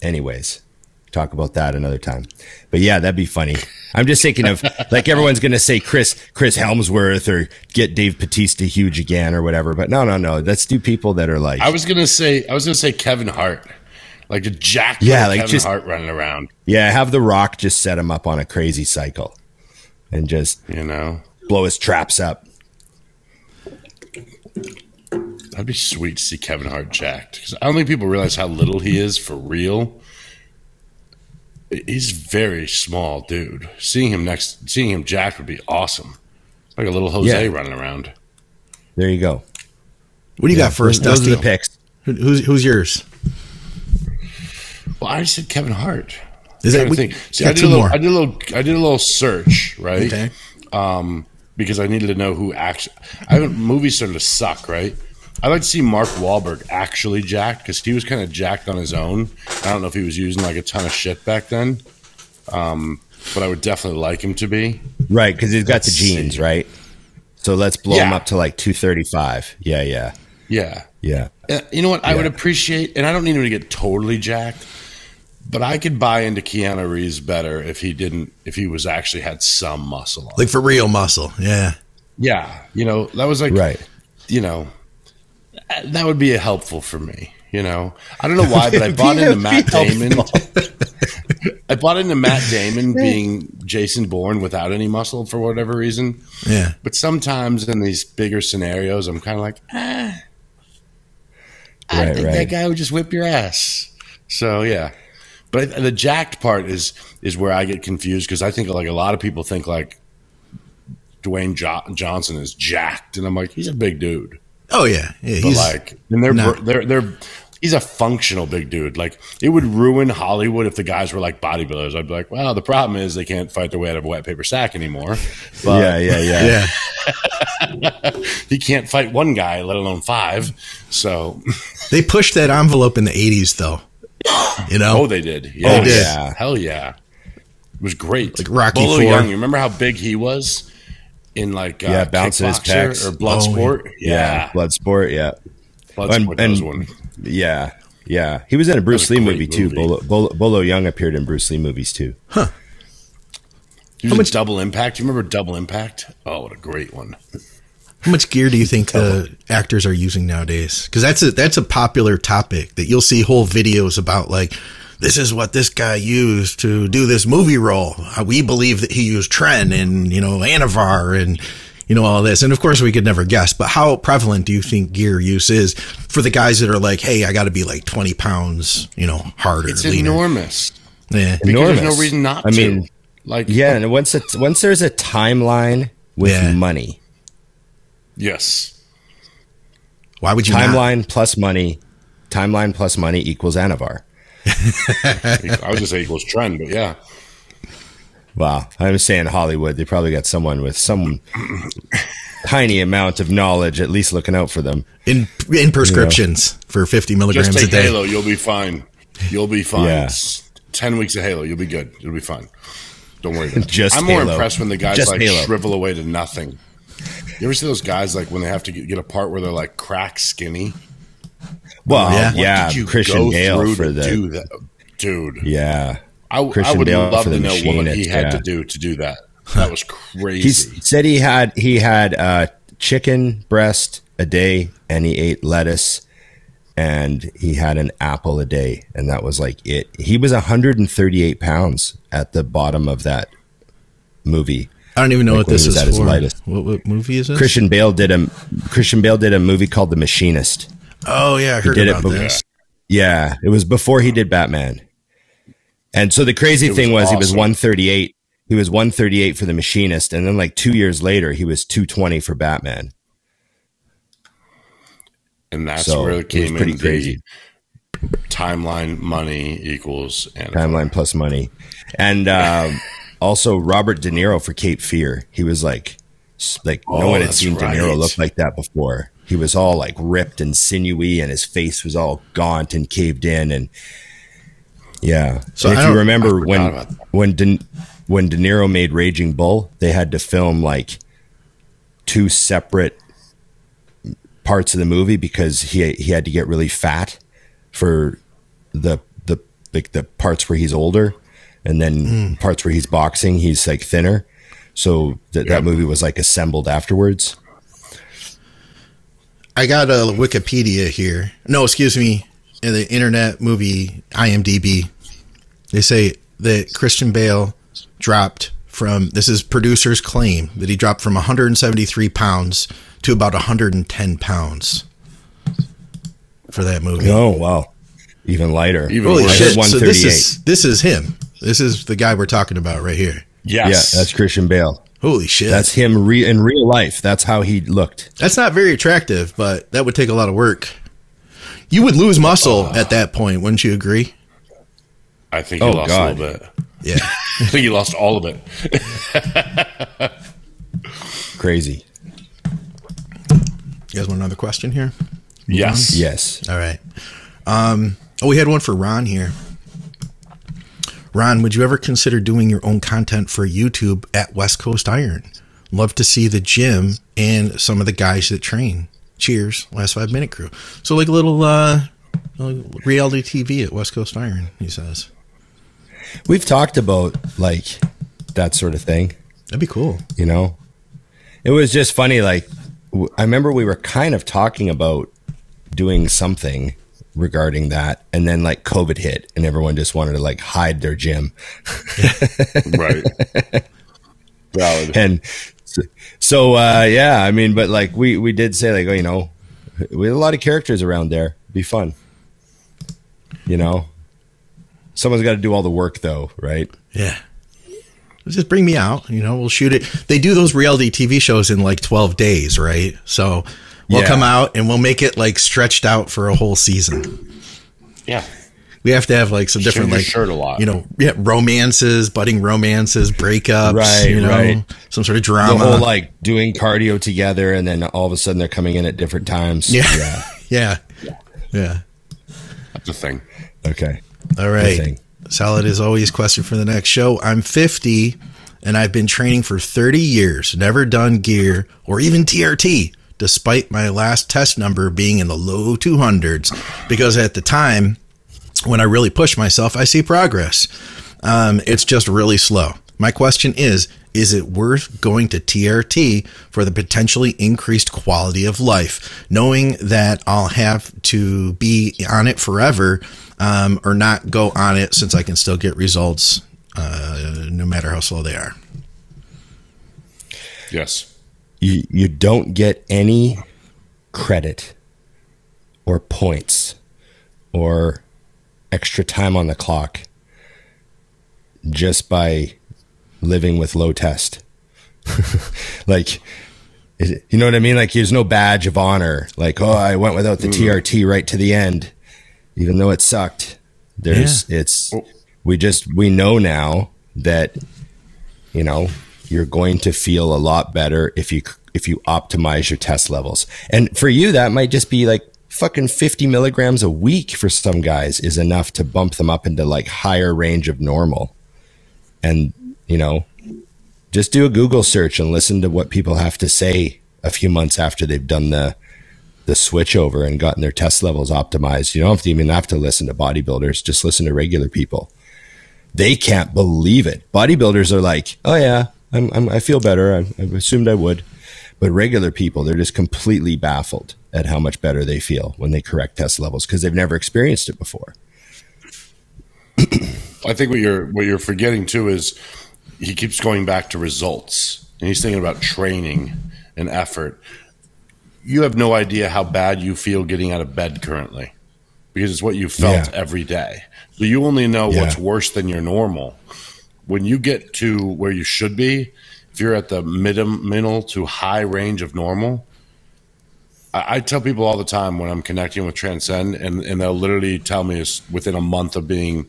Anyways, talk about that another time. But yeah, that'd be funny. I'm just thinking of like everyone's going to say Chris Helmsworth or get Dave Bautista huge again or whatever. But no. Let's do people that are like. I was gonna say Kevin Hart, like a jack. Like Kevin Hart running around. Yeah, have The Rock just set him up on a crazy cycle, and just blow his traps up. That'd be sweet to see Kevin Hart jacked. Because I don't think people realize how little he is for real. He's a very small dude. Seeing him jacked would be awesome. Like a little Jose running around. There you go. What do you got first, Those Dusty? are the picks. Who's yours? Well, I just said Kevin Hart. Is that See, I did a little search, right? Okay. Because I needed to know who actually. Movies started to suck, right? I'd like to see Mark Wahlberg actually jacked because he was kind of jacked on his own. I don't know if he was using like a ton of shit back then, but I would definitely like him to be. Right, because he's got the genes, right? So let's blow him up to like 235. Yeah. You know what? I would appreciate, and I don't need him to get totally jacked, but I could buy into Keanu Reeves better if he was actually had some muscle on. Like for real muscle. Yeah. Yeah. That was like, right. That would be helpful for me. I don't know why, but I bought into Matt Damon. I bought into Matt Damon being Jason Bourne without any muscle for whatever reason. Yeah. But sometimes in these bigger scenarios, I'm kind of like, I think that guy would just whip your ass. So, yeah. But the jacked part is where I get confused because I think like a lot of people think like Dwayne Johnson is jacked. And I'm like, he's a big dude. Oh, yeah. He's like, and they're he's a functional big dude. Like, it would ruin Hollywood if the guys were like bodybuilders. I'd be like, well, the problem is they can't fight their way out of a wet paper sack anymore. But Yeah. he can't fight one guy, let alone five. So they pushed that envelope in the 80s, though. Oh, they did. Yeah. They did. Yeah. Hell yeah. It was great. Like Rocky Bolo IV. Young, you remember how big he was in like bouncing his pecs or Bloodsport? Yeah. Bloodsport, yeah. Bloodsport, that was one. Yeah. He was in a Bruce Lee movie too. Bolo Young appeared in Bruce Lee movies too. Huh. He was in Double Impact. You remember Double Impact? Oh, what a great one. How much gear do you think actors are using nowadays? Because that's a popular topic that you'll see whole videos about, like, this is what this guy used to do this movie role. We believe that he used Tren and, Anavar and, all this. And of course we could never guess, but how prevalent do you think gear use is for the guys that are like, hey, I got to be like 20 pounds, harder. It's leaner. enormous. Yeah. Because there's no reason not to. I mean, and once there's a timeline with money. Yes. Why would you Timeline plus money equals Anavar. I was just say equals Trend, but yeah. Wow. I'm saying Hollywood, they probably got someone with some tiny amount of knowledge, at least looking out for them. In prescriptions for 50 milligrams just take a day. Halo, you'll be fine. You'll be fine. Yeah. 10 weeks of Halo, you'll be good. You'll be fine. Don't worry about it. I'm Halo. more impressed when the guys Just Halo. shrivel away to nothing. You ever see those guys like when they have to get a part where they're like crack skinny? Well, Did you Christian go Bale through for to the do that? Dude. Yeah. I would Bale love for to the know what he Machinist, had to do that. That was crazy. He said he had chicken breast a day, and he ate lettuce, and he had an apple a day, and that was like it. He was 138 pounds at the bottom of that movie. I don't even know what this is for. Lightest. What movie is this? Christian Bale did a movie called The Machinist. Oh yeah, I heard about this. Yeah, it was before he did Batman. And so the crazy thing was, awesome. He was 138. He was 138 for The Machinist, and then like 2 years later, he was 220 for Batman. And that's where it came pretty crazy. Timeline money equals timeline plus money, and also Robert De Niro for Cape Fear. He was like no one had seen De Niro look like that before. He was all like ripped and sinewy, and his face was all gaunt and caved in, and yeah. So and if you remember when De Niro made Raging Bull, they had to film like 2 separate parts of the movie because he had to get really fat for the parts where he's older, and then parts where he's boxing, he's like thinner. So that movie was like assembled afterwards. I got a Wikipedia here. No, excuse me. In the Internet Movie IMDb, they say that Christian Bale dropped from, this is producer's claim, that he dropped from 173 pounds to about 110 pounds. for that movie. Oh, wow. Even lighter. Holy shit. So 138. this is him. This is the guy we're talking about right here. Yes. Yeah, that's Christian Bale. Holy shit. That's him in real life. That's how he looked. That's not very attractive, but that would take a lot of work. You would lose muscle at that point, wouldn't you agree? I think he lost a little bit. Yeah. I think he lost all of it. Crazy. You guys want another question here? Yes. Yes. All right. We had one for Ron here. Ron, would you ever consider doing your own content for YouTube at West Coast Iron? Love to see the gym and some of the guys that train. Cheers, Last 5 Minute Crew. So like a little reality TV at West Coast Iron, he says. We've talked about like that sort of thing. That'd be cool. You know, it was just funny. Like, I remember we were kind of talking about doing something regarding that, and then like COVID hit and everyone just wanted to like hide their gym. Right. Valid. And so yeah, I mean, but like we did say like, oh, you know, we had a lot of characters around there. It'd be fun. You know, someone's got to do all the work though, right? Yeah. Just bring me out, you know, we'll shoot it. They do those reality TV shows in like 12 days, right? So we'll come out and we'll make it like stretched out for a whole season. Yeah. We have to have like some different, like, shirt a lot. You know, romances, budding romances, breakups, right, you know, right. Some sort of drama. The whole like doing cardio together, and then all of a sudden they're coming in at different times. Yeah. Yeah. That's a thing. Okay. All right. Solid as always. Question for the next show. I'm 50 and I've been training for 30 years, never done gear or even TRT, despite my last test number being in the low 200s, because at the time when I really push myself, I see progress. It's just really slow. My question is it worth going to TRT for the potentially increased quality of life, knowing that I'll have to be on it forever, or not go on it since I can still get results no matter how slow they are? Yes. You don't get any credit or points or extra time on the clock just by living with low test. Like, you know what I mean? Like, there's no badge of honor. Like, oh, I went without the TRT right to the end, even though it sucked. We know now that, you know, you're going to feel a lot better if you optimize your test levels. And for you, that might just be like fucking 50 milligrams a week for some guys is enough to bump them up into like higher range of normal. And, you know, just do a Google search and listen to what people have to say a few months after they've done the switch over and gotten their test levels optimized. You don't even have to listen to bodybuilders. Just listen to regular people. They can't believe it. Bodybuilders are like, oh yeah, I feel better. I assumed I would. But regular people, they're just completely baffled at how much better they feel when they correct test levels because they've never experienced it before. I think what you're forgetting too is he keeps going back to results, and he's thinking about training and effort. You have no idea how bad you feel getting out of bed currently because it's what you felt every day. So you only know what's worse than your normal. When you get to where you should be, if you're at the middle to high range of normal, I tell people all the time when I'm connecting with Transcend, and they'll literally tell me within a month of being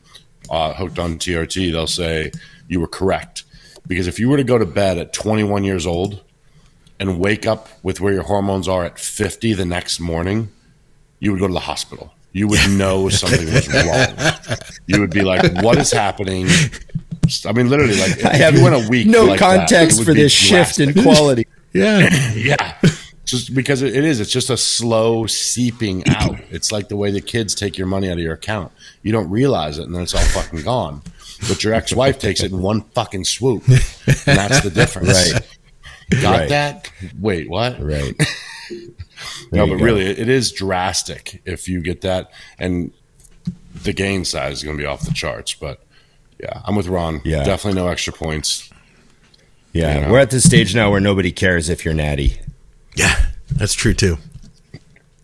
hooked on TRT, they'll say, you were correct. Because if you were to go to bed at 21 years old and wake up with where your hormones are at 50 the next morning, you would go to the hospital. You would know something was wrong. You would be like, what is happening? I mean, literally, like, I have you went a week no like context that, for this shift in quality. Yeah. Just because it's just a slow seeping out. It's like the way the kids take your money out of your account. You don't realize it, and then it's all fucking gone. But your ex-wife takes it in one fucking swoop, and that's the difference. Right. Got that? Wait, what? Right. No, but really, it is drastic if you get that, and the gain size is going to be off the charts. But yeah, I'm with Ron. Yeah. Definitely no extra points. Yeah, you know? We're at the stage now where nobody cares if you're natty. Yeah, that's true too.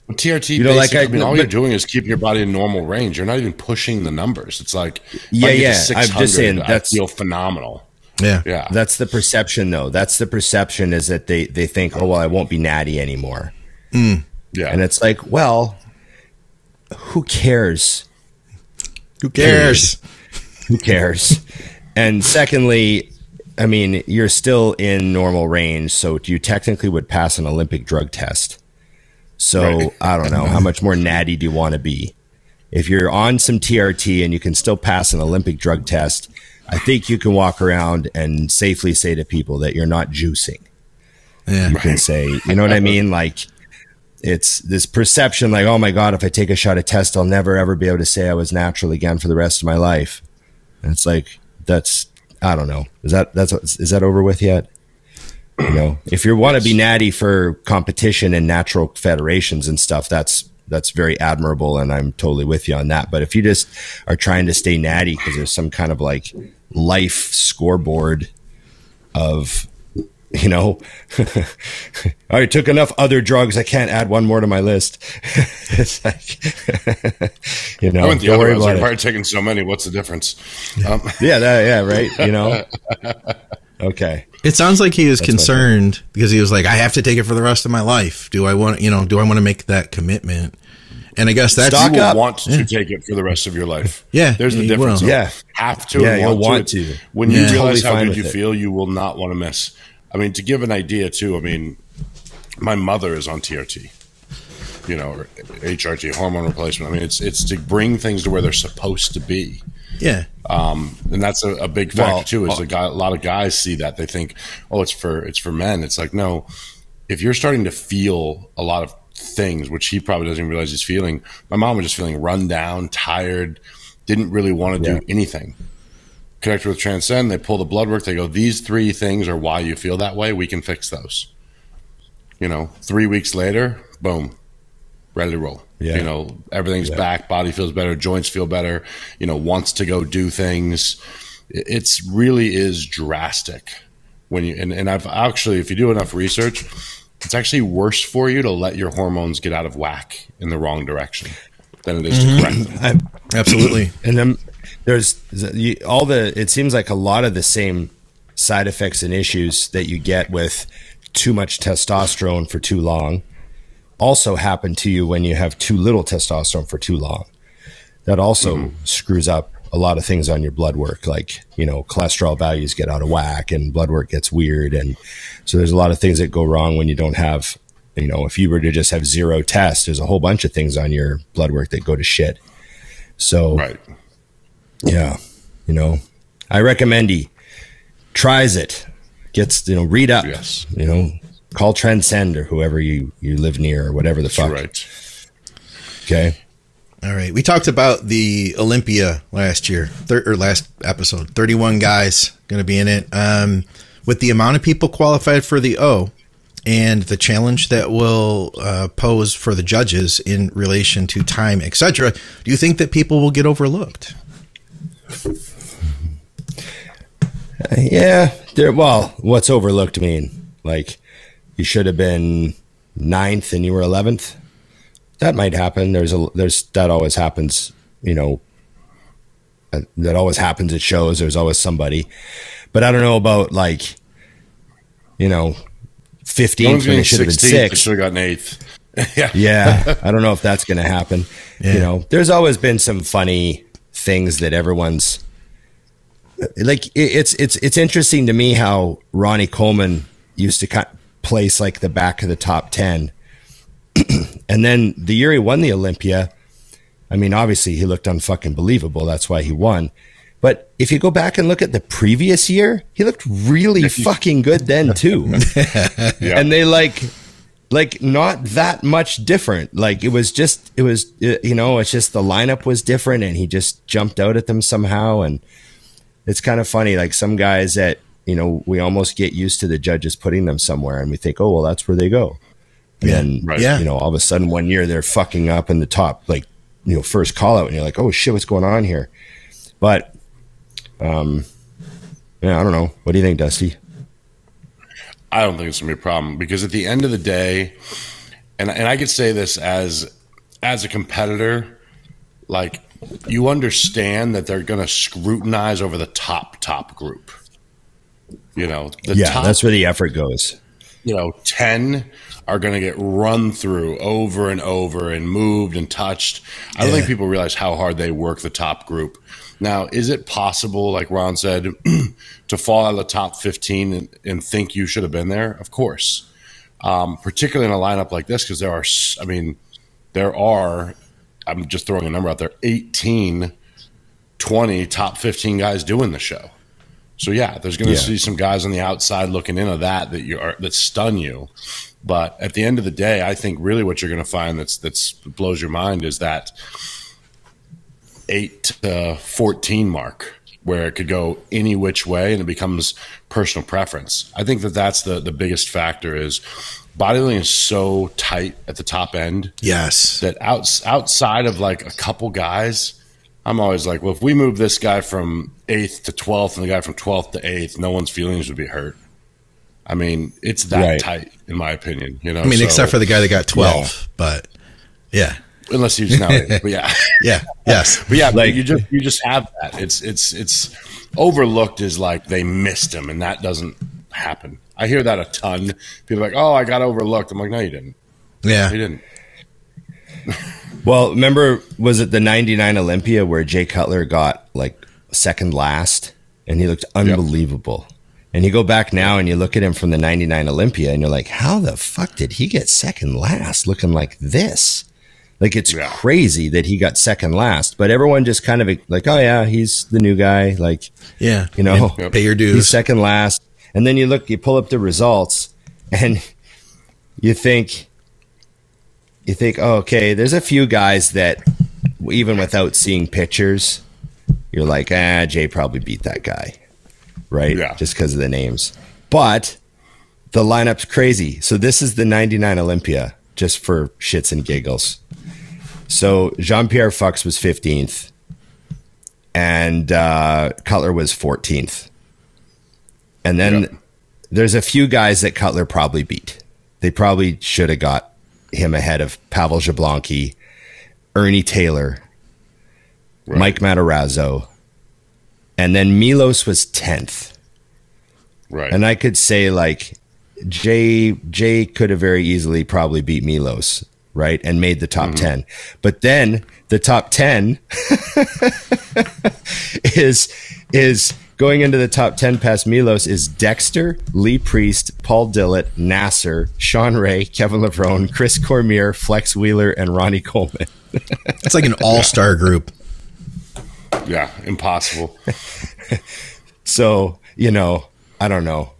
Well, TRT, I mean, all you're doing is keeping your body in normal range. You're not even pushing the numbers. It's like, I'm just saying I feel phenomenal. Yeah. That's the perception, though. That's the perception, is that they think, oh, well, I won't be natty anymore. Yeah. And it's like, well, who cares? Who cares? Who cares? And secondly, I mean, you're still in normal range, so you technically would pass an Olympic drug test. So I don't know, how much more natty do you want to be? If you're on some TRT and you can still pass an Olympic drug test, I think you can walk around and safely say to people that you're not juicing. Yeah. You can say, you know what I mean? Like, it's this perception like, oh my God, if I take a shot at test, I'll never ever be able to say I was natural again for the rest of my life. And it's like, I don't know. Is that over with yet? You know, if you want to be natty for competition and natural federations and stuff, that's very admirable, and I'm totally with you on that. But if you just are trying to stay natty because there's some kind of like life scoreboard of, you know, I took enough other drugs, I can't add one more to my list. It's like, you know, I went the other way. I was like, I've already taken so many. What's the difference? Right. You know, okay. It sounds like he was concerned because he was like, I have to take it for the rest of my life. Do I want to make that commitment? And I guess that's you will want to take it for the rest of your life. Yeah. There's the difference. Have to. Yeah, you'll want to. When you realize how good you feel, you will not want to miss. I mean, to give an idea too, I mean, my mother is on TRT, you know, or HRT, hormone replacement. I mean, it's to bring things to where they're supposed to be. Yeah. And that's a big factor too, is a lot of guys see that. They think, oh, it's for men. It's like, no, if you're starting to feel a lot of things, which he probably doesn't even realize he's feeling. My mom was just feeling run down, tired, didn't really want to do anything. Connected with Transcend, they pull the blood work. They go, these 3 things are why you feel that way. We can fix those. You know, 3 weeks later, boom, ready to roll. You know, everything's back. Body feels better. Joints feel better. You know, wants to go do things. It's really is drastic when you, and I've actually, if you do enough research, it's actually worse for you to let your hormones get out of whack in the wrong direction than it is to correct them. Absolutely. And then there's it seems like a lot of the same side effects and issues that you get with too much testosterone for too long also happen to you when you have too little testosterone for too long. That also screws up a lot of things on your blood work, like, you know, cholesterol values get out of whack and blood work gets weird. And so there's a lot of things that go wrong when you don't have, you know, if you were to just have 0 tests, there's a whole bunch of things on your blood work that go to shit. So, yeah, you know, I recommend he tries it, gets, you know, read up, you know, call Transcend or whoever you live near or whatever the fuck. Okay. All right. We talked about the Olympia last year, last episode. 31 guys going to be in it. With the amount of people qualified for the O and the challenge that will pose for the judges in relation to time, etc., do you think that people will get overlooked? Well, what's overlooked mean? Like, you should have been 9th and you were 11th. That might happen. That always happens, you know, that always happens at shows. There's always somebody, but I don't know about, like, you know, 15th when it should have been 6th. Should have gotten 8th. Yeah. I don't know if that's going to happen. Yeah. You know, there's always been some funny things that everyone's like. It's interesting to me how Ronnie Coleman used to place like the back of the top 10. And then the year he won the Olympia, I mean, obviously he looked unfucking believable. That's why he won. But if you go back and look at the previous year, he looked really fucking good then too. And they like not that much different. Like you know, it's just the lineup was different and he just jumped out at them somehow. And it's kind of funny. Like some guys that, you know, we almost get used to the judges putting them somewhere and we think, oh, well, that's where they go. And you know, all of a sudden one year they're fucking up in the top, like, you know, first call out and you're like, oh shit, what's going on here? But, I don't know. What do you think, Dusty? I don't think it's gonna be a problem because at the end of the day, and I could say this as a competitor, like, you understand that they're going to scrutinize over the top group. That's where the effort goes. 10 are going to get run through over and over and moved and touched. I don't think people realize how hard they work the top group. Now, is it possible, like Ron said, to fall out of the top 15 and think you should have been there? Of course. Particularly in a lineup like this, because there are, I'm just throwing a number out there, 18, 20 top 15 guys doing the show. So yeah, there's going to see some guys on the outside looking into that stun you. But at the end of the day, I think really what you're going to find that blows your mind is that 8 to 14 mark, where it could go any which way and it becomes personal preference. I think that's the biggest factor is bodybuilding is so tight at the top end. Yes. That outside of like a couple guys, I'm always like, well, if we move this guy from 8th to 12th and the guy from 12th to 8th, no one's feelings would be hurt. I mean, it's that tight, in my opinion. Except for the guy that got 12, but yeah. Unless he's now 8, but yeah. Yeah, yes. But yeah, like, you just have that. It's overlooked as like they missed him, and that doesn't happen. I hear that a ton. People are like, oh, I got overlooked. I'm like, no, you didn't. Yeah. You didn't. Well, remember, was it the 99 Olympia where Jay Cutler got like second last and he looked unbelievable? Yep. And you go back now and you look at him from the 99 Olympia and you're like, how the fuck did he get second last looking like this? Like, it's crazy that he got second last, but everyone just kind of like, oh yeah, he's the new guy. Like, pay your dues. He's second last. And then you pull up the results and you think, oh, okay, there's a few guys that even without seeing pictures, you're like, Jay probably beat that guy, right? Yeah. Just because of the names. But the lineup's crazy. So this is the 99 Olympia, just for shits and giggles. So Jean-Pierre Fuchs was 15th, and Cutler was 14th. And then there's a few guys that Cutler probably beat. They probably should have got him ahead of Pavel Jablonski, Ernie Taylor, Mike Matarazzo, and then Milos was 10th. Right. And I could say, like, Jay could have very easily probably beat Milos, right, and made the top 10. But then the top 10 is going into the top 10 past Milos is Dexter, Lee Priest, Paul Dillett, Nasser, Sean Ray, Kevin Levrone, Chris Cormier, Flex Wheeler, and Ronnie Coleman. It's like an all-star group. Yeah, impossible. So, I don't know.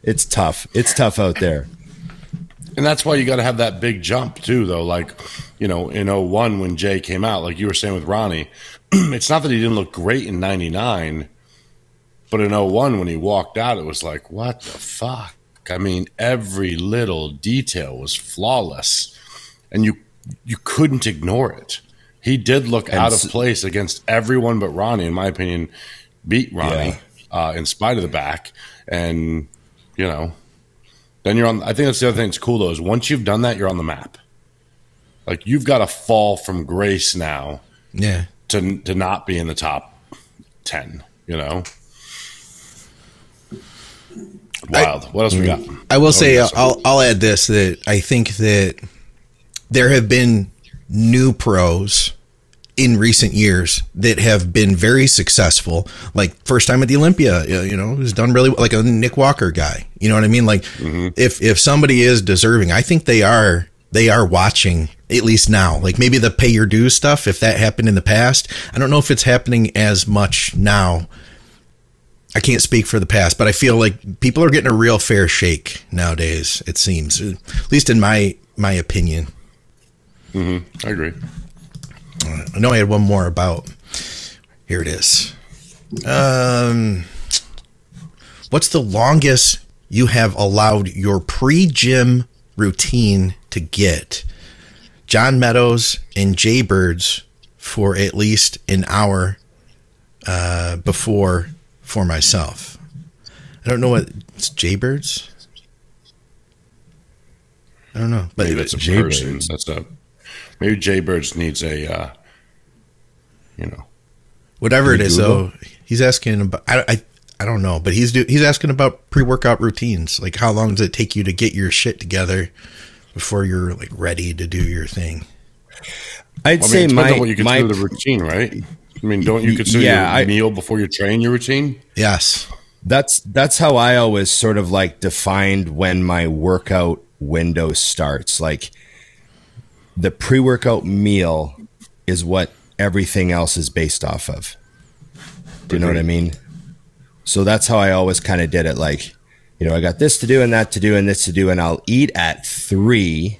It's tough. It's tough out there. And that's why you got to have that big jump too, though. Like, in 01 when Jay came out, like you were saying with Ronnie, it's not that he didn't look great in 99, but in 01 when he walked out, it was like, what the fuck? I mean, every little detail was flawless, and you couldn't ignore it. He did look out of place against everyone but Ronnie, in my opinion, beat Ronnie in spite of the back. And, then you're on. I think that's the other thing that's cool, though, is once you've done that, you're on the map. Like, you've got to fall from grace now to not be in the top 10, Wild. What else we got? I will say, I'll add this, that I think that there have been new pros in recent years that have been very successful. Like, first time at the Olympia, who's done really well, like a Nick Walker guy. You know what I mean? Like, if somebody is deserving, I think they are watching, at least now. Like, maybe the pay your dues stuff, if that happened in the past, I don't know if it's happening as much now. I can't speak for the past, but I feel like people are getting a real fair shake nowadays, it seems, at least in my opinion. I agree. I know I had one more about, here it is. What's the longest you have allowed your pre-gym routine to get? John Meadows and Jaybirds for at least an hour before for myself. I don't know what it's Jaybirds. I don't know. But maybe that's a person. That's a maybe Jaybird just needs a whatever it is though. He's asking about I don't know, but he's asking about pre-workout routines. Like, how long does it take you to get your shit together before you're like ready to do your thing? I'd say what you consider the routine, right? I mean, don't you consider your meal before you train your routine? Yes. That's how I always sort of like defined when my workout window starts. Like, the pre-workout meal is what everything else is based off of. Do you know what I mean? So that's how I always kind of did it. Like, I got this to do and that to do and this to do, and I'll eat at 3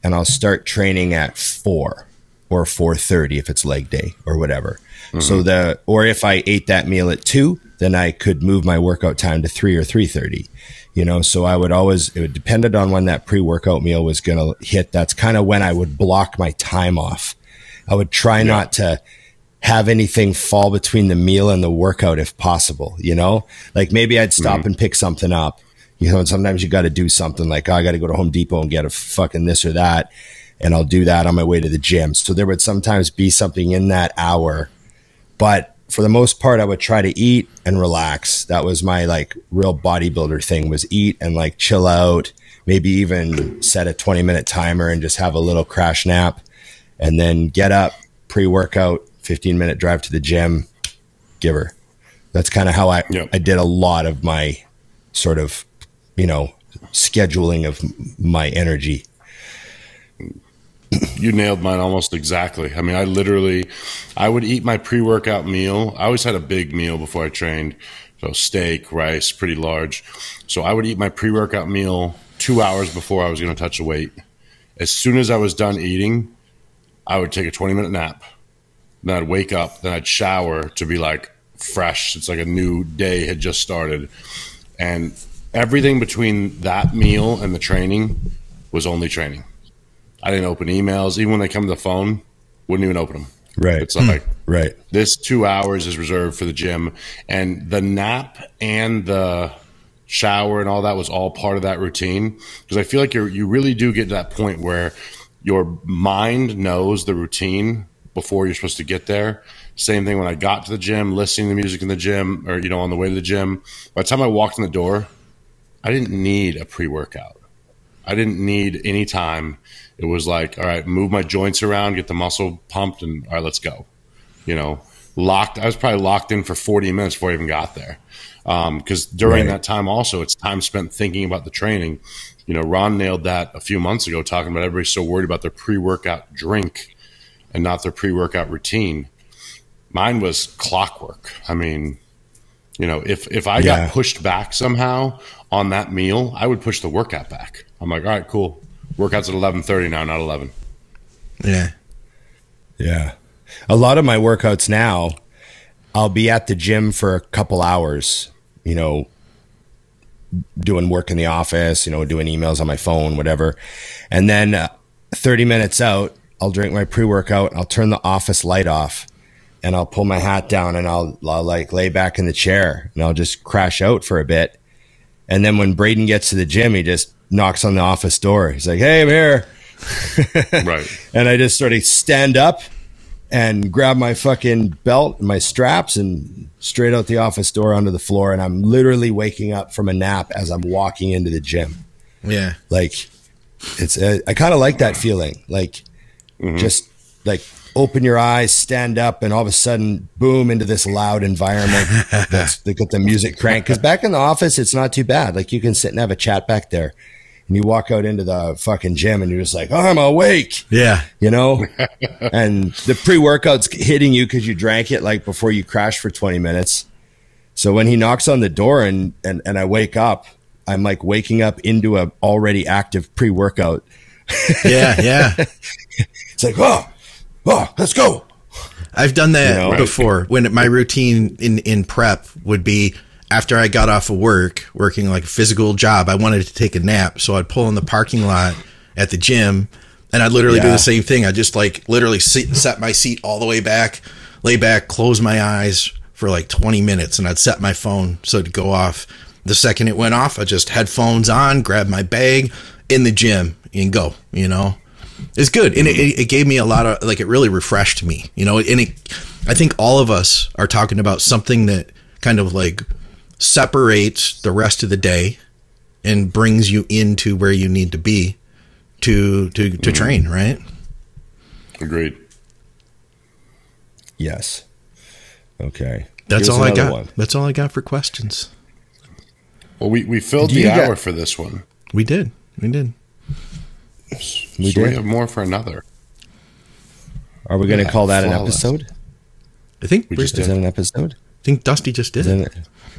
and I'll start training at 4 or 4:30 if it's leg day or whatever. So or if I ate that meal at 2, then I could move my workout time to 3 or 3:30. So I would always, it depended on when that pre-workout meal was going to hit. That's kind of when I would block my time off. I would try not to have anything fall between the meal and the workout if possible, like maybe I'd stop and pick something up, and sometimes you got to do something like, I got to go to Home Depot and get a fucking this or that. And I'll do that on my way to the gym. So there would sometimes be something in that hour, but for the most part, I would try to eat and relax. That was my like real bodybuilder thing, was eat and like chill out, maybe even set a 20-minute timer and just have a little crash nap, and then get up, pre-workout, 15-minute drive to the gym, give her. That's kind of how I did a lot of my sort of, scheduling of my energy. You nailed mine almost exactly. I mean, I would eat my pre-workout meal. I always had a big meal before I trained. So steak, rice, pretty large. So I would eat my pre-workout meal 2 hours before I was going to touch a weight. As soon as I was done eating, I would take a 20-minute nap. Then I'd wake up, then I'd shower to be like fresh. It's like a new day had just started. And everything between that meal and the training was only training. I didn't open emails. Even when they come to the phone, wouldn't even open them. Right. It's like, this 2 hours is reserved for the gym. And the nap and the shower and all that was all part of that routine. Because I feel like you really do get to that point where your mind knows the routine before you're supposed to get there. Same thing when I got to the gym, listening to music in the gym, or, on the way to the gym. By the time I walked in the door, I didn't need a pre-workout. I didn't need any time. It was like, all right, move my joints around, get the muscle pumped, and all right, let's go. Locked. I was probably locked in for 40 minutes before I even got there. Because during that time also, it's time spent thinking about the training. Ron nailed that a few months ago, talking about everybody's so worried about their pre-workout drink and not their pre-workout routine. Mine was clockwork. I mean, if I got pushed back somehow on that meal, I would push the workout back. I'm like, all right, cool. Workout's at 11:30 now, not 11. Yeah. Yeah. A lot of my workouts now, I'll be at the gym for a couple hours, doing work in the office, doing emails on my phone, whatever. And then 30 minutes out, I'll drink my pre-workout. I'll turn the office light off and I'll pull my hat down and I'll like lay back in the chair and I'll just crash out for a bit. And then when Braden gets to the gym, he just knocks on the office door. He's like, hey, I'm here. Right. And I just sort of stand up and grab my fucking belt and my straps and straight out the office door onto the floor. And I'm literally waking up from a nap as I'm walking into the gym. Yeah. Like I kind of like that feeling. Like just like open your eyes, stand up, and all of a sudden, boom, into this loud environment. They got the music cranked. Because back in the office, it's not too bad. Like you can sit and have a chat back there. And you walk out into the fucking gym and you're just like, oh, I'm awake. Yeah. And the pre-workout's hitting you because you drank it like before you crash for 20 minutes. So when he knocks on the door and I wake up, I'm like waking up into a already active pre-workout. Yeah. It's like, oh, let's go. I've done that before. When my routine in prep would be, after I got off of working like a physical job, I wanted to take a nap. So I'd pull in the parking lot at the gym and I'd literally do the same thing. I'd just like literally set my seat all the way back, lay back, close my eyes for like 20 minutes and I'd set my phone so it'd go off. The second it went off, I just headphones on, grab my bag in the gym. and go, you know. It's good. And it gave me a lot of, like, it really refreshed me, you know, and I think all of us are talking about something that kind of like separates the rest of the day and brings you into where you need to be to train, right? Agreed. Yes. Okay. That's all I got. That's all I got for questions. Well, we filled the hour for this one. We did. We have more for another. Are we going to call that an episode? I think we just did. Is that an episode? I think Dusty just did it.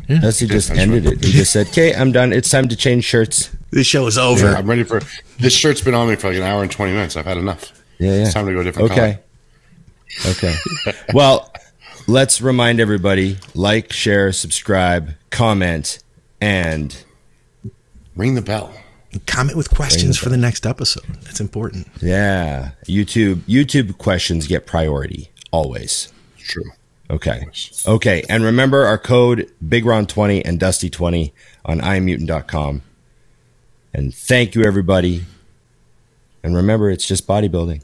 Yeah. Dusty just ended it. He just said, "Okay, I'm done. It's time to change shirts. This show is over. Yeah, I'm ready for this." Shirt's been on me for like an hour and 20 minutes. I've had enough. Yeah. It's time to go a different color. Okay. Well, let's remind everybody: like, share, subscribe, comment, and ring the bell. Comment with questions for the next episode. That's important. Yeah. YouTube questions get priority always. True. Okay. And remember our code BigRon20 and Dusty20 on IamMutant.com. And thank you, everybody. And remember, it's just bodybuilding.